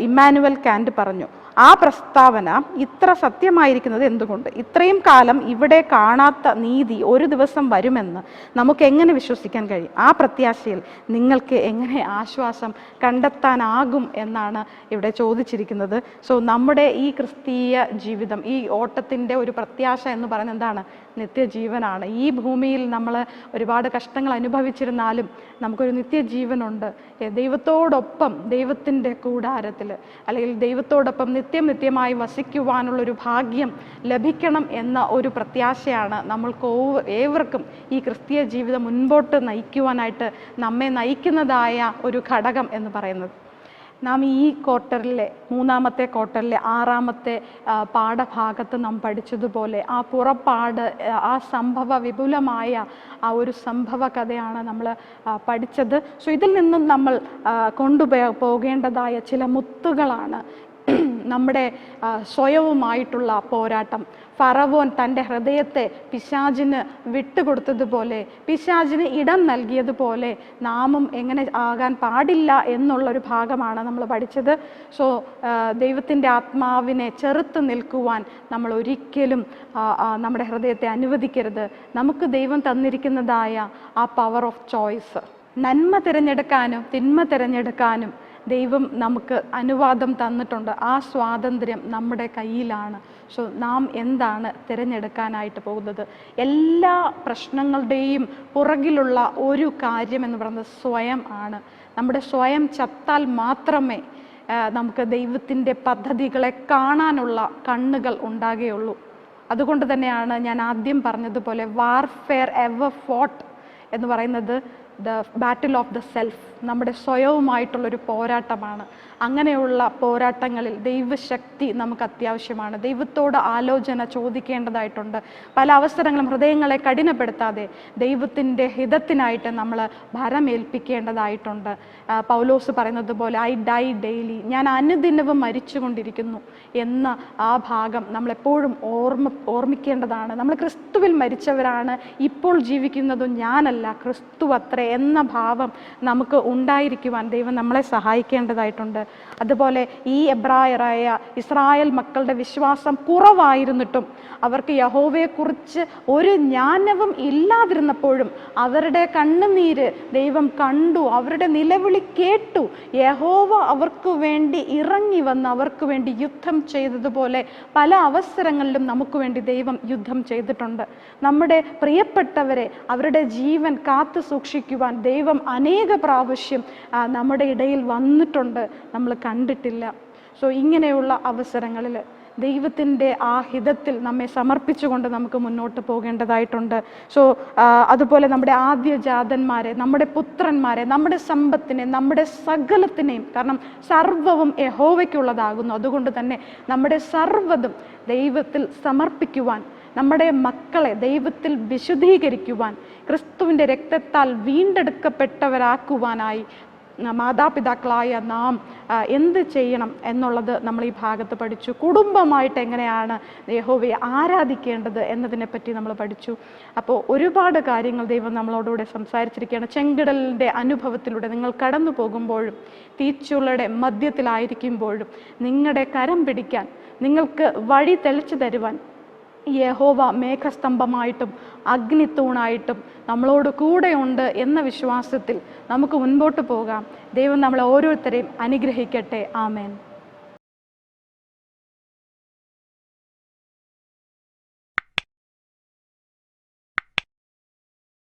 ഇമ്മാനുവൽ കാന്റ് പറഞ്ഞു. ആ പ്രസ്താവന ഇത്ര സത്യമായിരിക്കുന്നത് എന്തുകൊണ്ട്? ഇത്രയും കാലം ഇവിടെ കാണാത്ത നീതി ഒരു ദിവസം വരുമെന്ന് നമുക്ക് എങ്ങനെ വിശ്വസിക്കാൻ കഴിയും? ആ പ്രത്യാശയിൽ നിങ്ങൾക്ക് എങ്ങനെ ആശ്വാസം കണ്ടെത്താനാകും എന്നാണ് ഇവിടെ ചോദിച്ചിരിക്കുന്നത്. സോ നമ്മുടെ ഈ ക്രിസ്തീയ ജീവിതം, ഈ ഓട്ടത്തിൻ്റെ ഒരു പ്രത്യാശ എന്ന് പറയുന്നത് എന്താണ്? നിത്യജീവനാണ്. ഈ ഭൂമിയിൽ നമ്മൾ ഒരുപാട് കഷ്ടങ്ങൾ അനുഭവിച്ചിരുന്നാലും നമുക്കൊരു നിത്യജീവനുണ്ട്. ദൈവത്തോടൊപ്പം ദൈവത്തിൻ്റെ കൂടാരത്തിൽ അല്ലെങ്കിൽ ദൈവത്തോടൊപ്പം നിത്യമായി വസിക്കുവാനുള്ളൊരു ഭാഗ്യം ലഭിക്കണം എന്ന ഒരു പ്രത്യാശയാണ് നമ്മൾക്ക് ഏവർക്കും ഈ ക്രിസ്തീയ ജീവിതം മുൻപോട്ട് നയിക്കുവാനായിട്ട് നമ്മെ നയിക്കുന്നതായ ഒരു ഘടകം എന്ന് പറയുന്നത്. നാം ഈ ക്വാർട്ടറിലെ 3-ാമത്തെ ക്വാർട്ടറിലെ 6-ാമത്തെ പാഠഭാഗത്ത് നാം പഠിച്ചതുപോലെ ആ പുറപ്പാട്, ആ സംഭവ വിപുലമായ ആ ഒരു സംഭവ കഥയാണ് നമ്മൾ പഠിച്ചത്. സോ ഇതിൽ നിന്നും നമ്മൾ പോകേണ്ടതായ ചില മുത്തുകളാണ് നമ്മുടെ സ്വയവുമായിട്ടുള്ള പോരാട്ടം. ഫറവോൻ തൻ്റെ ഹൃദയത്തെ പിശാചിന് വിട്ടുകൊടുത്തതുപോലെ, പിശാചിന് ഇടം നൽകിയതുപോലെ നാമും എങ്ങനെ ആകാൻ പാടില്ല എന്നുള്ളൊരു ഭാഗമാണ് നമ്മൾ പഠിച്ചത്. സോ ദൈവത്തിൻ്റെ ആത്മാവിനെ ചെറുത്ത് നിൽക്കുവാൻ നമ്മൾ ഒരിക്കലും നമ്മുടെ ഹൃദയത്തെ അനുവദിക്കരുത്. നമുക്ക് ദൈവം തന്നിരിക്കുന്നതായ ആ പവർ ഓഫ് ചോയ്സ്, നന്മ തിരഞ്ഞെടുക്കാനും തിന്മ തിരഞ്ഞെടുക്കാനും ദൈവം നമുക്ക് അനുവാദം തന്നിട്ടുണ്ട്. ആ സ്വാതന്ത്ര്യം നമ്മുടെ കയ്യിലാണ്. സോ നാം എന്താണ് തിരഞ്ഞെടുക്കാനായിട്ട് പോകുന്നത്? എല്ലാ പ്രശ്നങ്ങളുടെയും പുറകിലുള്ള ഒരു കാര്യം എന്ന് പറയുന്നത് സ്വയം ആണ്. നമ്മുടെ സ്വയം ചത്താൽ മാത്രമേ നമുക്ക് ദൈവത്തിൻ്റെ പദ്ധതികളെ കാണാനുള്ള കണ്ണുകൾ ഉണ്ടാകുകയുള്ളൂ. അതുകൊണ്ട് തന്നെയാണ് ഞാൻ ആദ്യം പറഞ്ഞതുപോലെ വാർഫെയർ എവർ ഫോട്ട് എന്ന് പറയുന്നത് the battle of the self. നമ്മുടെ സ്വയവുമായിട്ടുള്ളൊരു പോരാട്ടമാണ്. അങ്ങനെയുള്ള പോരാട്ടങ്ങളിൽ ദൈവശക്തി നമുക്ക് അത്യാവശ്യമാണ്. ദൈവത്തോട് ആലോചന ചോദിക്കേണ്ടതായിട്ടുണ്ട്. പല അവസരങ്ങളും ഹൃദയങ്ങളെ കഠിനപ്പെടുത്താതെ ദൈവത്തിൻ്റെ ഹിതത്തിനായിട്ട് നമ്മൾ ഭരമേൽപ്പിക്കേണ്ടതായിട്ടുണ്ട്. പൗലോസ് പറയുന്നത് പോലെ ഐ ഡൈ ഡെയിലി, ഞാൻ അനുദിനവും മരിച്ചുകൊണ്ടിരിക്കുന്നു എന്ന ആ ഭാഗം നമ്മളെപ്പോഴും ഓർമ്മിക്കേണ്ടതാണ്. നമ്മൾ ക്രിസ്തുവിൽ മരിച്ചവരാണ്, ഇപ്പോൾ ജീവിക്കുന്നതും ഞാനല്ല ക്രിസ്തു അത്രേ എന്ന ഭാവം നമുക്ക് ഉണ്ടായിരിക്കുവാൻ ദൈവം നമ്മളെ സഹായിക്കേണ്ടതായിട്ടുണ്ട്. അതുപോലെ ഈ എബ്രായരായ ഇസ്രായേൽ മക്കളുടെ വിശ്വാസം കുറവായിരുന്നിട്ടും അവർക്ക് യഹോവയെക്കുറിച്ച് ഒരു ജ്ഞാനവും ഇല്ലാതിരുന്നപ്പോഴും അവരുടെ കണ്ണുനീര് ദൈവം കണ്ടു, അവരുടെ നിലവിളി കേട്ടു. യഹോവ അവർക്ക് വേണ്ടി ഇറങ്ങി വന്ന് അവർക്ക് വേണ്ടി യുദ്ധം ചെയ്തതുപോലെ പല അവസരങ്ങളിലും നമുക്ക് വേണ്ടി ദൈവം യുദ്ധം ചെയ്തിട്ടുണ്ട്. നമ്മുടെ പ്രിയപ്പെട്ടവരെ അവരുടെ ജീവൻ കാത്തു സൂക്ഷിക്കുവാൻ ദൈവം അനേക പ്രാവശ്യം നമ്മുടെ ഇടയിൽ വന്നിട്ടുണ്ട്, നമ്മൾ കണ്ടിട്ടില്ല. സോ ഇങ്ങനെയുള്ള അവസരങ്ങളിൽ ദൈവത്തിൻ്റെ ആ ഹിതത്തിൽ നമ്മെ സമർപ്പിച്ചുകൊണ്ട് നമുക്ക് മുന്നോട്ട് പോകേണ്ടതായിട്ടുണ്ട്. സോ അതുപോലെ നമ്മുടെ ആദ്യജാതന്മാരെ, നമ്മുടെ പുത്രന്മാരെ, നമ്മുടെ സമ്പത്തിനെ, നമ്മുടെ സകലത്തിനെയും, കാരണം സർവ്വവും യഹോവയ്ക്കുള്ളതാകുന്നു, അതുകൊണ്ട് തന്നെ നമ്മുടെ സർവ്വതും ദൈവത്തിൽ സമർപ്പിക്കുവാൻ, നമ്മുടെ മക്കളെ ദൈവത്തിൽ വിശുദ്ധീകരിക്കുവാൻ, ക്രിസ്തുവിൻ്റെ രക്തത്താൽ വീണ്ടെടുക്കപ്പെട്ടവരാക്കുവാനായി മാതാപിതാക്കളായ നാം എന്ത് ചെയ്യണം എന്നുള്ളത് നമ്മൾ ഈ ഭാഗത്ത് പഠിച്ചു. കുടുംബമായിട്ട് എങ്ങനെയാണ് യഹോവയെ ആരാധിക്കേണ്ടത് എന്നതിനെപ്പറ്റി നമ്മൾ പഠിച്ചു. അപ്പോൾ ഒരുപാട് കാര്യങ്ങൾ ദൈവം നമ്മളോടുകൂടെ സംസാരിച്ചിരിക്കുകയാണ്. ചെങ്കടലിൻ്റെ അനുഭവത്തിലൂടെ നിങ്ങൾ കടന്നു പോകുമ്പോഴും തീച്ചുളയുടെ മധ്യത്തിലായിരിക്കുമ്പോഴും നിങ്ങളുടെ കരം പിടിക്കാൻ, നിങ്ങൾക്ക് വഴി തെളിച്ചു തരുവാൻ യഹോവ മേഘസ്തംഭമായിട്ടും അഗ്നിത്തൂണായിട്ടും നമ്മളോട് കൂടെയുണ്ട് എന്ന വിശ്വാസത്തിൽ നമുക്ക് മുൻപോട്ട് പോകാം. ദൈവം നമ്മളെ ഓരോരുത്തരെയും അനുഗ്രഹിക്കട്ടെ. ആമേൻ.